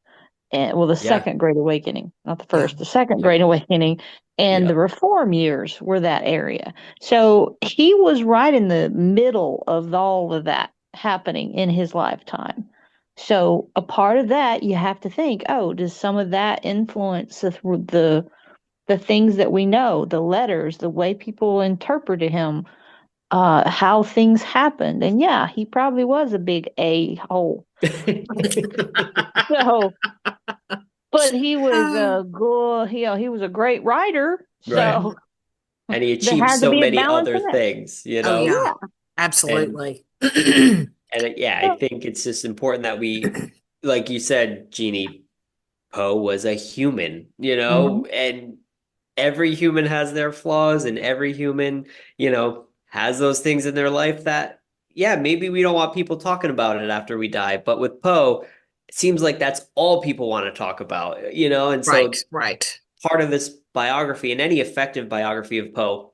and well, the Yeah. second Great Awakening, not the Yeah. first, the second Great Yep. Awakening, and the Yep. Reform years were that area. So he was right in the middle of all of that happening in his lifetime. So a part of that you have to think, oh, does some of that influence the things that we know, the letters, the way people interpreted him, how things happened? And yeah, he probably was a big a hole. So but he was Ah, a good, he was a great writer. Right. So And he there achieved had to so be a many balance other in it. oh, yeah. Yeah. And Absolutely. yeah, I So, think it's just important that we, like you said, Jeannie, Poe was a human, mhm. and every human has their flaws, and every human, has those things in their life that, yeah, maybe we don't want people talking about it after we die. But with Poe, it seems like that's all people want to talk about, and Right. so Right. part of this biography and any effective biography of Poe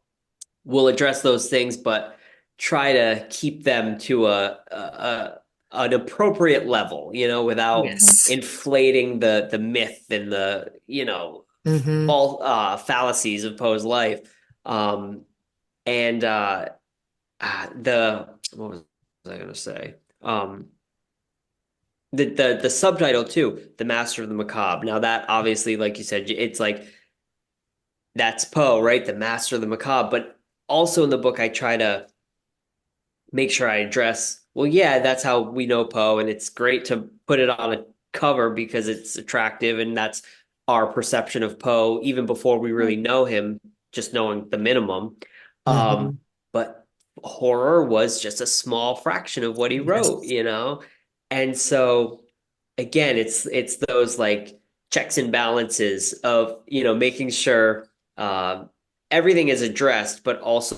will address those things, but try to keep them to a an appropriate level, without Mhm. Yes. inflating the myth and the Hmm. false fallacies of Poe's life. Um, and the what was I gonna say? The subtitle too, The Master of the Macabre. Now that obviously, like you said, it's like that's Poe, right? The Master of the Macabre. But also in the book, I try to make sure I address, well, yeah, that's how we know Poe, and it's great to put it on a cover because it's attractive, and that's our perception of Poe, even before we really know him, just knowing the minimum. Hmm. But horror was just a small fraction of what he wrote, Yes. you know? And so again, it's those like checks and balances of, making sure everything is addressed, but also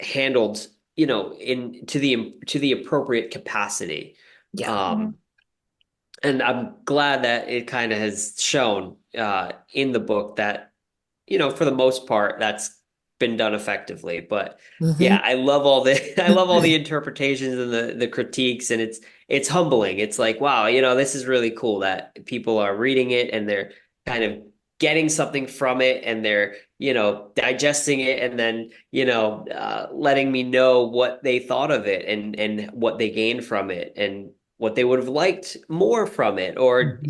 handled, in to the appropriate capacity. Yeah. Mhm. Um, and I'm glad that it kind of has shown in the book that, for the most part, that's been done effectively. But Hmm. yeah, I love all the I love all the interpretations and the critiques, and it's humbling. It's like, wow, this is really cool that people are reading it and they're kind of getting something from it, and they're, digesting it, and then, letting me know what they thought of it, and what they gained from it, and what they would have liked more from it. Or,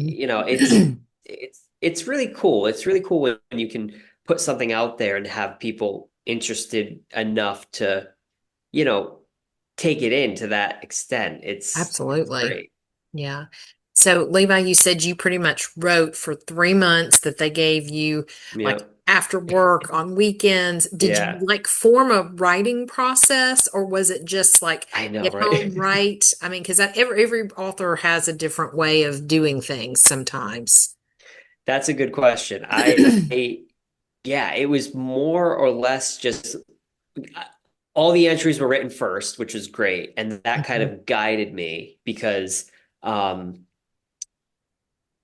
it's really cool. It's really cool when you can put something out there and have people interested enough to, you know, take it in to that extent. It's Absolutely. great. Yeah. So, Levi, you said you pretty much wrote for 3 months that they gave you, like Yep. after work on weekends. Did you Yeah. like form a writing process, or was it just like I know, get home, right? write? I mean, because every author has a different way of doing things sometimes. That's a good question. Yeah, it was more or less just all the entries were written first, which was great. And that kind Mhm. of guided me because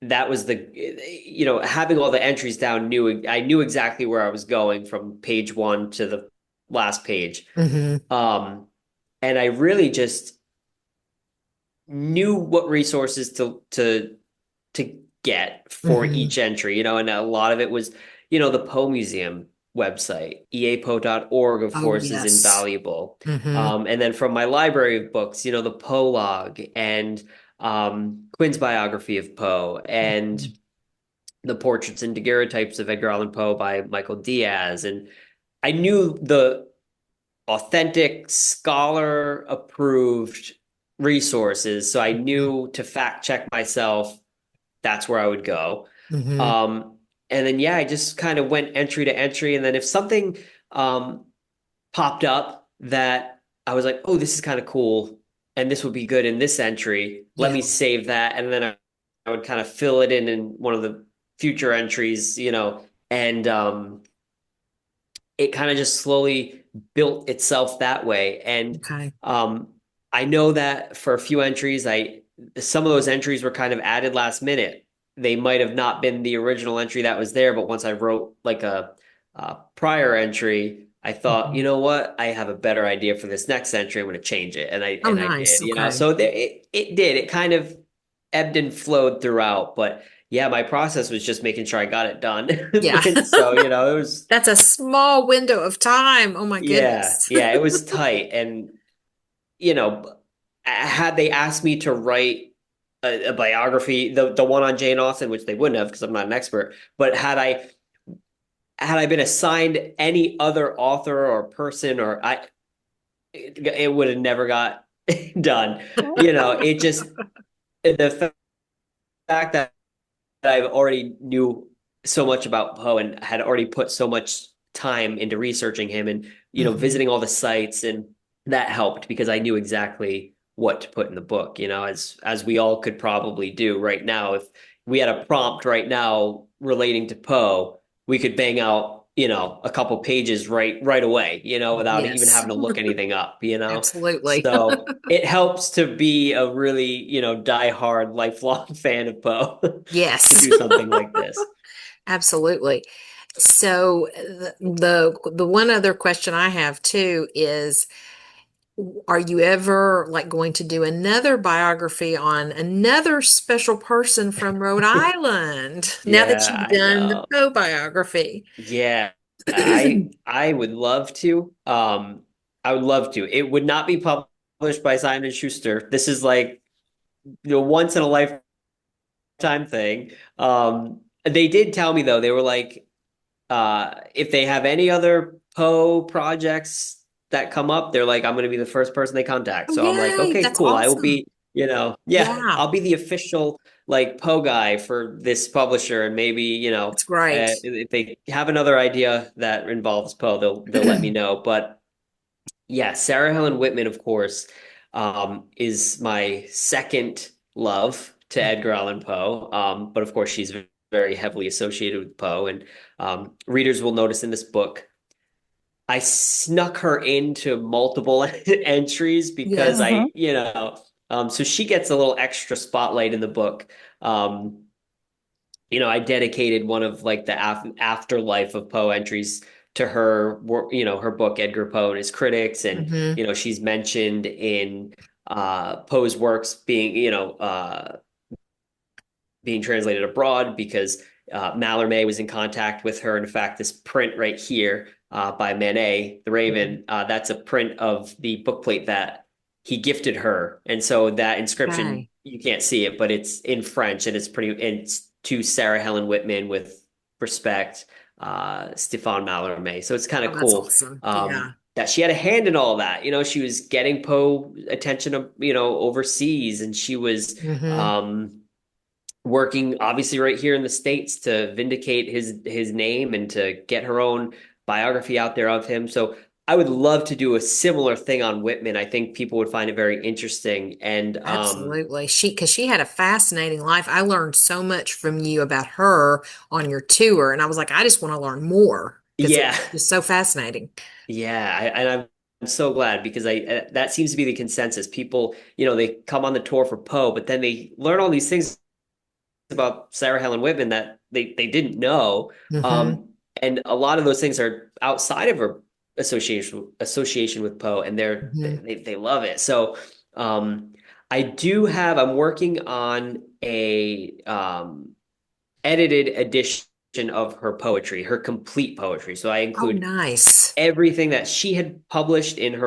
that was having all the entries down, I knew exactly where I was going from page one to the last page. Mhm. Um, and I really just knew what resources to get for Mhm. each entry, and a lot of it was, the Poe Museum website, eapo.org, of Oh, course, is yes. invaluable. Mhm. And then from my library of books, the Poe log, and Quinn's biography of Poe, and the portraits and daguerreotypes of Edgar Allan Poe by Michael Diaz. And I knew the authentic, scholar approved resources. So I Mhm. knew to fact check myself, that's where I would go. Mhm. Um, and then, yeah, I just kind of went entry to entry. And then if something um, popped up that I was like, oh, this is kind of cool, and this would be good in this entry, let Yeah. me save that. And then I would kind of fill it in one of the future entries, and it kind of just slowly built itself that way. And Okay. um, I know that for a few entries, some of those entries were kind of added last minute. They might have not been the original entry that was there, but once I wrote like a prior entry, I thought, you Mhm. know what, I have a better idea for this next entry. I'm going to change it, and I Oh, and I nice. did. Okay. So it did. It kind of ebbed and flowed throughout, but yeah, my process was just making sure I got it done. Yeah. And so, it was. That's a small window of time. Oh my Yeah, goodness. yeah, it was tight. And, had they asked me to write a biography, the one on Jane Austen, which they wouldn't have because I'm not an expert, but had I been assigned any other author or person, or it would have never got done. It just, the fact that I already knew so much about Poe and had already put so much time into researching him, and, Mhm. visiting all the sites, and that helped because I knew exactly what to put in the book, as we all could probably do right now. If we had a prompt right now relating to Poe, we could bang out, a couple pages right away, without even Yes, having to look anything up. absolutely. So it helps to be a really, diehard, lifelong fan of Poe to Yes, do something like this. absolutely. So the one other question I have too is, are you ever like going to do another biography on another special person from Rhode Island now that Yeah, you've I done the know. Poe biography? Yeah. I would love to. I would love to. It would not be published by Simon and Schuster. This is like once in a lifetime thing. They did tell me though, they were like, if they have any other Poe projects that come up, they're like, I'm going to be the first person they contact. Oh, So I'm like, yay, okay, that's cool. I will awesome. be, yeah, Yeah, I'll be the official like Poe guy for this publisher, and maybe, that's great. if they have another idea that involves Poe, they'll let me know. But yeah, Sarah Helen Whitman, of course, is my second love to Edgar Allan Poe. But of course, she's very heavily associated with Poe, and readers will notice in this book, I snuck her into multiple entries because Yes. Mm-hmm. so she gets a little extra spotlight in the book. Um, I dedicated one of like the afterlife of Poe entries to her, her book Edgar Poe and His Critics, and Hmm. she's mentioned in Poe's works being translated abroad because Mallarmé was in contact with her. In fact, this print right here by Manet, The Raven, that's a print of the bookplate that he gifted her, and so that inscription Okay. you can't see it, but it's in French and it's to Sarah Helen Whitman with respect, Stéphane Mallarmé. So it's kind of Oh, that's cool awesome. Yeah. that she had a hand in all that. She was getting Poe attention, overseas, and she was Hmm. um, working obviously right here in the States to vindicate his name and to get her own biography out there of him. So I would love to do a similar thing on Whitman. I think people would find it very interesting. And Absolutely. Because she had a fascinating life. I learned so much from you about her on your tour, and I was like, I just want to learn more because it yeah, was just so fascinating. yeah, and I'm so glad because I that seems to be the consensus. People, they come on the tour for Poe, but then they learn all these things about Sarah Helen Whitman that they didn't know. Hmm. Um, and a lot of those things are outside of her association with Poe, and Hmm. they love it. So I'm working on a edited edition of her poetry, her complete poetry. So I Oh, include nice. everything that she had published in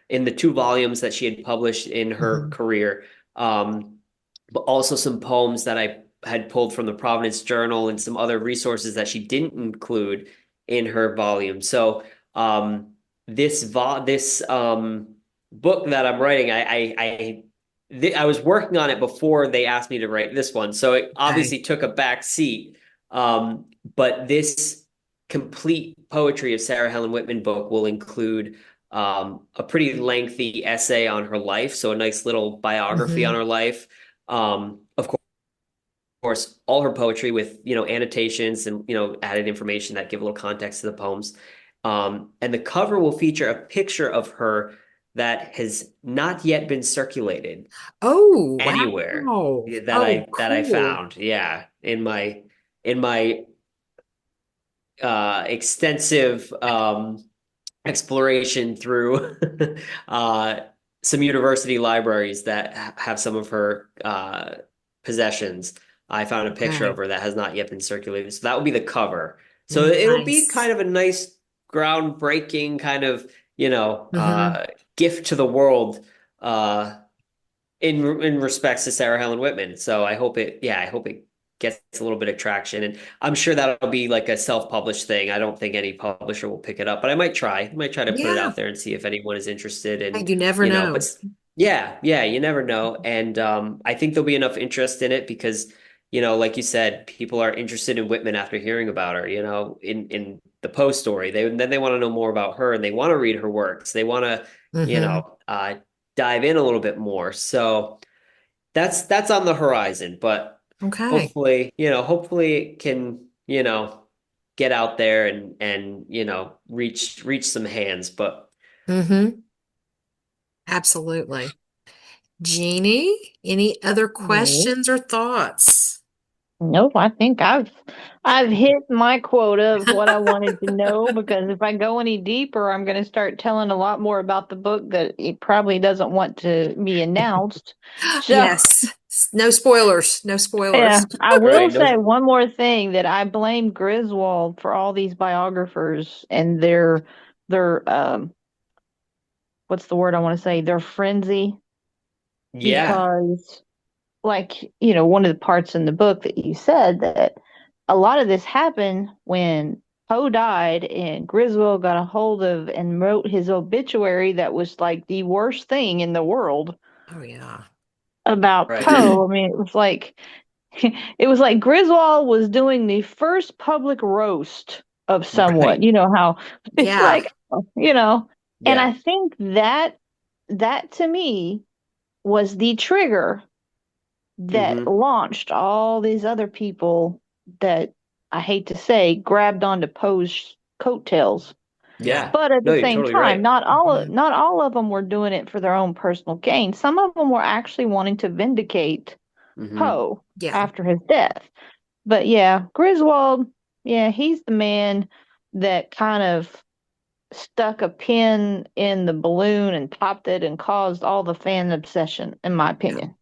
the two volumes that she had published in her Hmm. career, but also some poems that I had pulled from the Providence Journal and some other resources that she didn't include in her volume. So this book that I'm writing, I was working on it before they asked me to write this one, so it Okay. obviously took a back seat. But this complete poetry of Sarah Helen Whitman book will include a pretty lengthy essay on her life, so a nice little biography on Hmm. her life. Of course, all her poetry with annotations and added information that give a little context to the poems. And the cover will feature a picture of her that has not yet been circulated Oh, anywhere wow. that Oh, I cool. found. Yeah, in my extensive exploration through uh, some university libraries that have some of her possessions. I found a picture of Okay. her that has not yet been circulated. So that will be the cover. So it'll be kind Nice. of a nice, groundbreaking kind of, Hmm. gift to the world uh, in respects to Sarah Helen Whitman. So I hope it gets a little bit of traction. And I'm sure that'll be like a self-published thing. I don't think any publisher will pick it up, but I might try. I might try to put it Yeah. out there and see if anyone is interested. Hey, And you never know. but yeah, you never know. And I think there'll be enough interest in it because, like you said, people are interested in Whitman after hearing about her, in the Poe story. Then they want to know more about her and they want to read her works. They want to, you Hmm. know, uh, dive in a little bit more. So that's on the horizon, but Okay. hopefully it can, get out there and reach some hands. But Hmm. Absolutely. Jeannie, any other No, questions or thoughts? nope. I think I've hit my quota of what I wanted to know because if I go any deeper, I'm going to start telling a lot more about the book that it probably doesn't want to be announced. So, Yes. No spoilers. No Yeah, spoilers. I will Right. say No. one more thing that I blame Griswold for all these biographers and their what's the word I want to say? Their frenzy Yeah. because like, one of the parts in the book that you said that a lot of this happened when Poe died and Griswold got a hold of and wrote his obituary that was like the worst thing in the world Oh yeah. about Right. Poe. I mean, it was like Griswold was doing the first public roast of someone. Right. You know how it's Yeah. like, you know, and Yeah. I think that to me was the trigger that Hmm. launched all these other people that I hate to say grabbed onto Poe's coattails. Yeah. Yeah. But at No, the you're same totally time, right. Mhm. not all of them were doing it for their own personal gain. Some of them were actually wanting to vindicate Hmm. Poe Yeah. after his death. But yeah, Griswold, yeah, he's the man that kind of stuck a pin in the balloon and popped it and caused all the fan obsession, in my Yeah. opinion.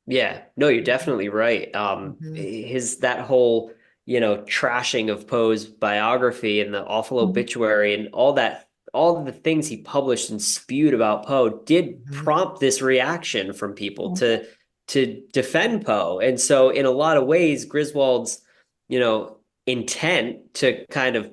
Yeah, no, you're definitely right. Mhm. His that whole, trashing of Poe's biography and the awful Mhm. obituary and all that, all the things he published and spewed about Poe did Mhm. prompt this reaction from people Mhm. to defend Poe. And so in a lot of ways, Griswold's, intent to kind of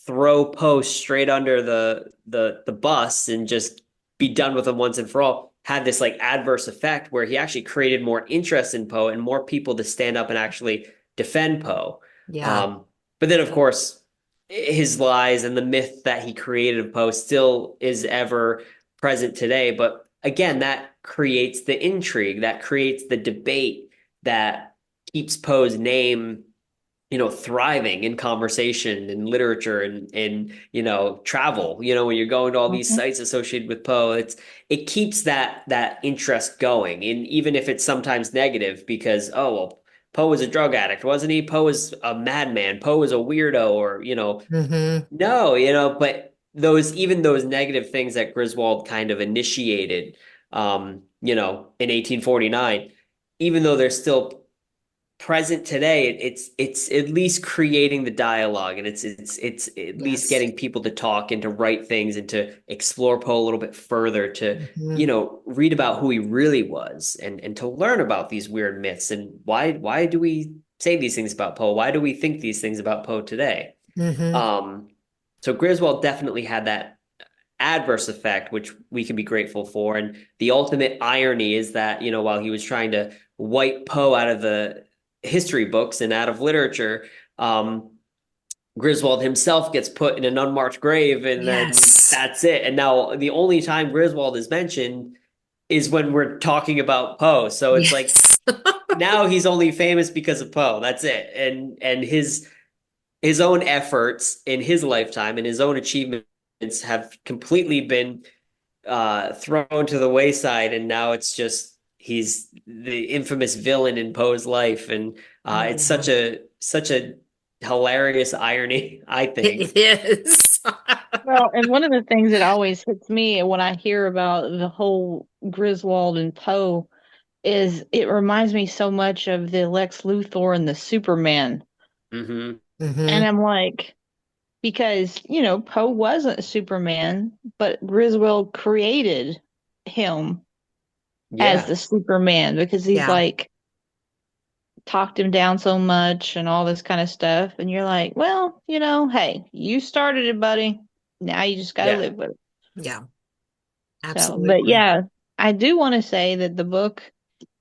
throw Poe straight under the bus and just be done with him once and for all had this like adverse effect where he actually created more interest in Poe and more people to stand up and actually defend Poe. Yeah. Um, but then, of course, his lies and the myth that he created of Poe still is ever present today. But again, that creates the intrigue, that creates the debate that keeps Poe's name thriving in conversation and literature and travel. When you're going to all these Mhm. sites associated with Poe, it keeps that interest going. And even if it's sometimes negative, because oh well, Poe was a drug addict, wasn't he? Poe was a madman. Poe was a weirdo, or Hmm. no, but those negative things that Griswold kind of initiated, in 1849, even though they're still present today, it's at least creating the dialogue, and it's at least Yes. getting people to talk and to write things and to explore Poe a little bit further, to Hmm. read about who he really was, and to learn about these weird myths and why do we say these things about Poe? Why do we think these things about Poe today? Hmm. Um, so Griswold definitely had that adverse effect, which we can be grateful for. And the ultimate irony is that, while he was trying to wipe Poe out of the history books and out of literature, Griswold himself gets put in an unmarked grave, and then Yes. that's it. And now the only time Griswold is mentioned is when we're talking about Poe. So it's like Yes. now he's only famous because of Poe. That's it. And his own efforts in his lifetime and his own achievements have completely been thrown to the wayside, and now it's just he's the infamous villain in Poe's life, and Oh it's yeah. such a hilarious irony, I It think. is. Well, and one of the things that always hits me when I hear about the whole Griswold and Poe is it reminds me so much of the Lex Luthor and the Superman. Hmm. And Hmm. I'm like, because, Poe wasn't Superman, but Griswold created him as Yeah, the Superman because he's Yeah. like talked him down so much and all this kind of stuff. And you're like, well, hey, you started it, buddy. Now you just got to yeah, live with it. Yeah. So, but Absolutely. yeah, I do want to say that the book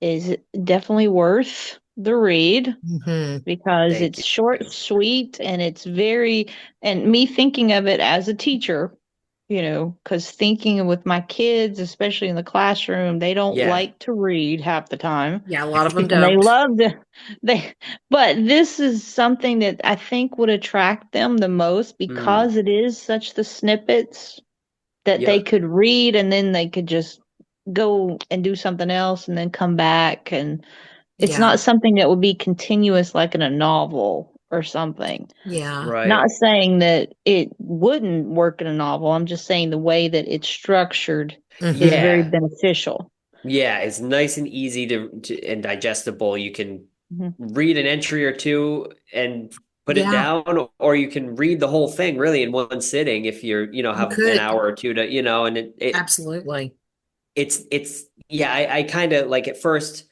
is definitely worth the read Hmm. because thank it's short, you. sweet, and it's very, and me thinking of it as a teacher, because thinking with my kids, especially in the classroom, they don't Yeah. like to read half the time. Yeah. A lot of them And they don't. love they, but this is something that I think would attract them the most Mm, because it is such the snippets that they yep, could read and then they could just go and do something else and then come back. And it's Yeah. not something that would be continuous like in a novel or something. Yeah. Not right. saying that it wouldn't work in a novel. I'm just saying the way that it's structured is Hmm. very Yeah, beneficial. Yeah, it's nice and easy to and digestible. You can Mhm. read an entry or two and put it Yeah, down, or you can read the whole thing really in one sitting if you're, you have an could. hour or two to, and Absolutely. it's yeah, I kind of like at first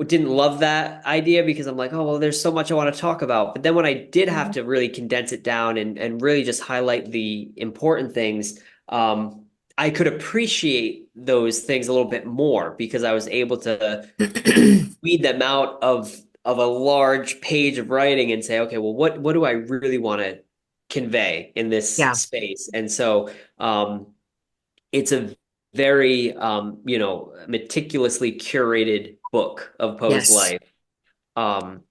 didn't love that idea because I'm like, oh, well, there's so much I want to talk about. But then when I did have Mhm. to really condense it down and really just highlight the important things, I could appreciate those things a little bit more because I was able to weed them out of a large page of writing and say, okay, well, what do I really want to convey in this Yeah. space? And so it's a very meticulously curated book of Poe's Yes. life. Um,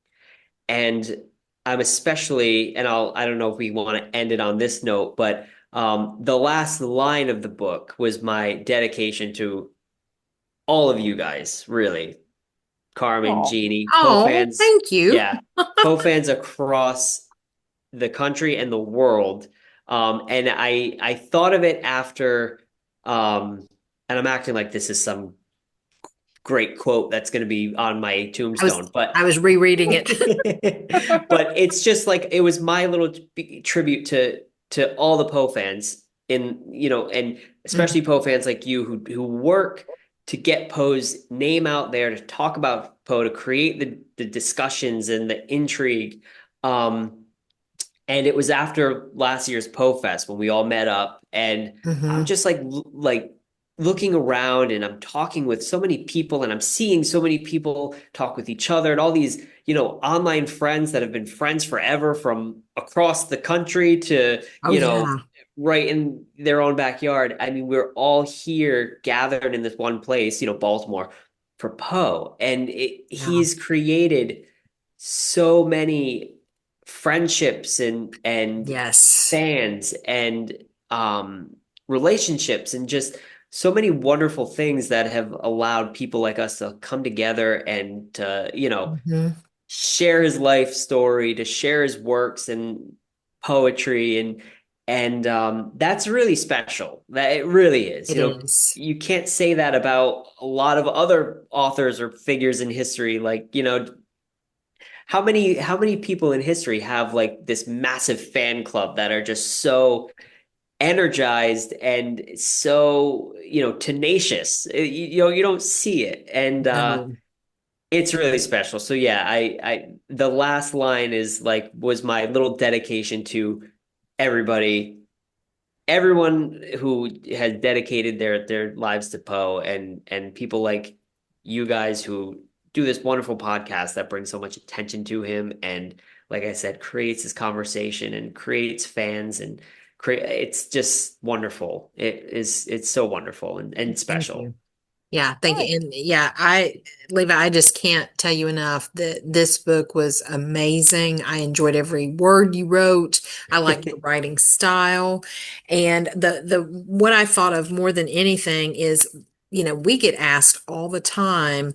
and I'm especially, and I don't know if we want to end it on this note, but the last line of the book was my dedication to all of you guys, really. Carmen, Oh, Jeanie, Poe Oh, fans, thank you. yeah, Poe fans across the country and the world. And I thought of it after, and I'm acting like this is some great quote that's going to be on my I was tombstone, but I was rereading it. but it's just like it was my little tribute to all the Poe fans and Mm, especially Poe fans like you who work to get Poe's name out there, to talk about Poe, to create the discussions and the intrigue. Um, and it was after last year's Poe Fest when we all met up, and I'm mhm. just like looking around, and I'm talking with so many people, and I'm seeing so many people talk with each other, and all these online friends that have been friends forever from across the country to Oh yeah. right in their own backyard. I mean, we're all here gathered in this one place, Baltimore, for Poe, and Yeah. he's created so many friendships and Yes. fans and um relationships and just so many wonderful things that have allowed people like us to come together and to Mhm. share his life story, to share his works and poetry and that's really special. That it really is. It is. You can't say that about a lot of other authors or figures in history. Like, how many people in history have like this massive fan club that are just so energized and so tenacious. You don't see it, and No. it's really special. So yeah, I the last line is like was my little dedication to everybody, everyone who has dedicated their lives to Poe, and people like you guys who do this wonderful podcast that brings so much attention to him, and like I said, creates this conversation and creates fans and create it's just wonderful. It's so wonderful and Thank special. you. Yeah, thank right. you. And yeah, Levi, I just can't tell you enough that this book was amazing. I enjoyed every word you wrote. I like your writing style. And what I thought of more than anything is, we get asked all the time,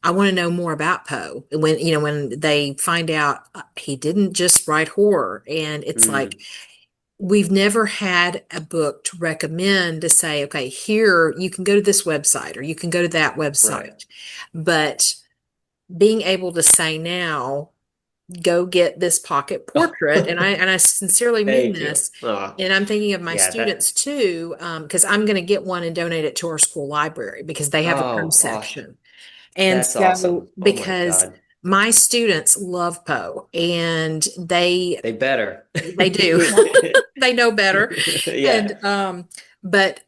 I want to know more about Poe. When they find out he didn't just write horror, and it's like, Mm, we've never had a book to recommend to say, okay, here you can go to this website or you can go to that right. website. But being able to say now, go get this pocket portrait, and I sincerely mean Thank you. this, Oh, and I'm thinking of my yeah, that students too, because I'm going to get one and donate it to our school library because they have a Poe oh, section. And that's so, awesome. Oh my because God. my students love Poe, and They better. they do. They know better. Yeah. And but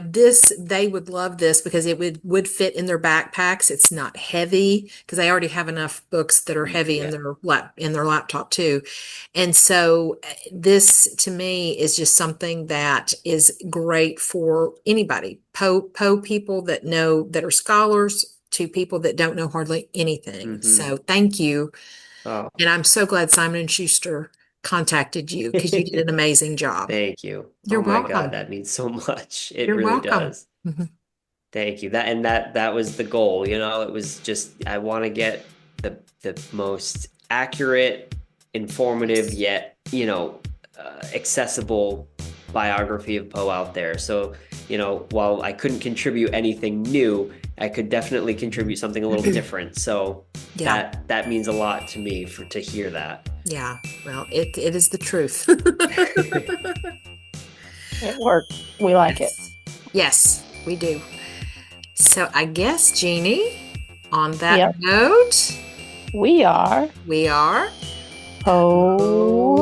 this, they would love this because it would fit in their backpacks. It's not heavy because they already have enough books that are heavy in Yeah. their laptop too. And so this to me is just something that is great for anybody. Poe people that are scholars to people that don't know hardly anything. Hmm. So thank you. Oh. And I'm so glad Simon and Schuster contacted you because you did an amazing job. Thank you. You're Oh my God, welcome. that means so much. It You're really welcome. does. Mhm. Thank you. That was the goal, It was just I want to get the most accurate, informative yet, accessible biography of Poe out there. So while I couldn't contribute anything new, I could definitely contribute something a little different. So Yeah. that means a lot to me to hear that. Yeah. Well, it is the truth. It worked. We like it. Yes, we do. So I guess, Jeanie, on that Yep. note, We are we are Poe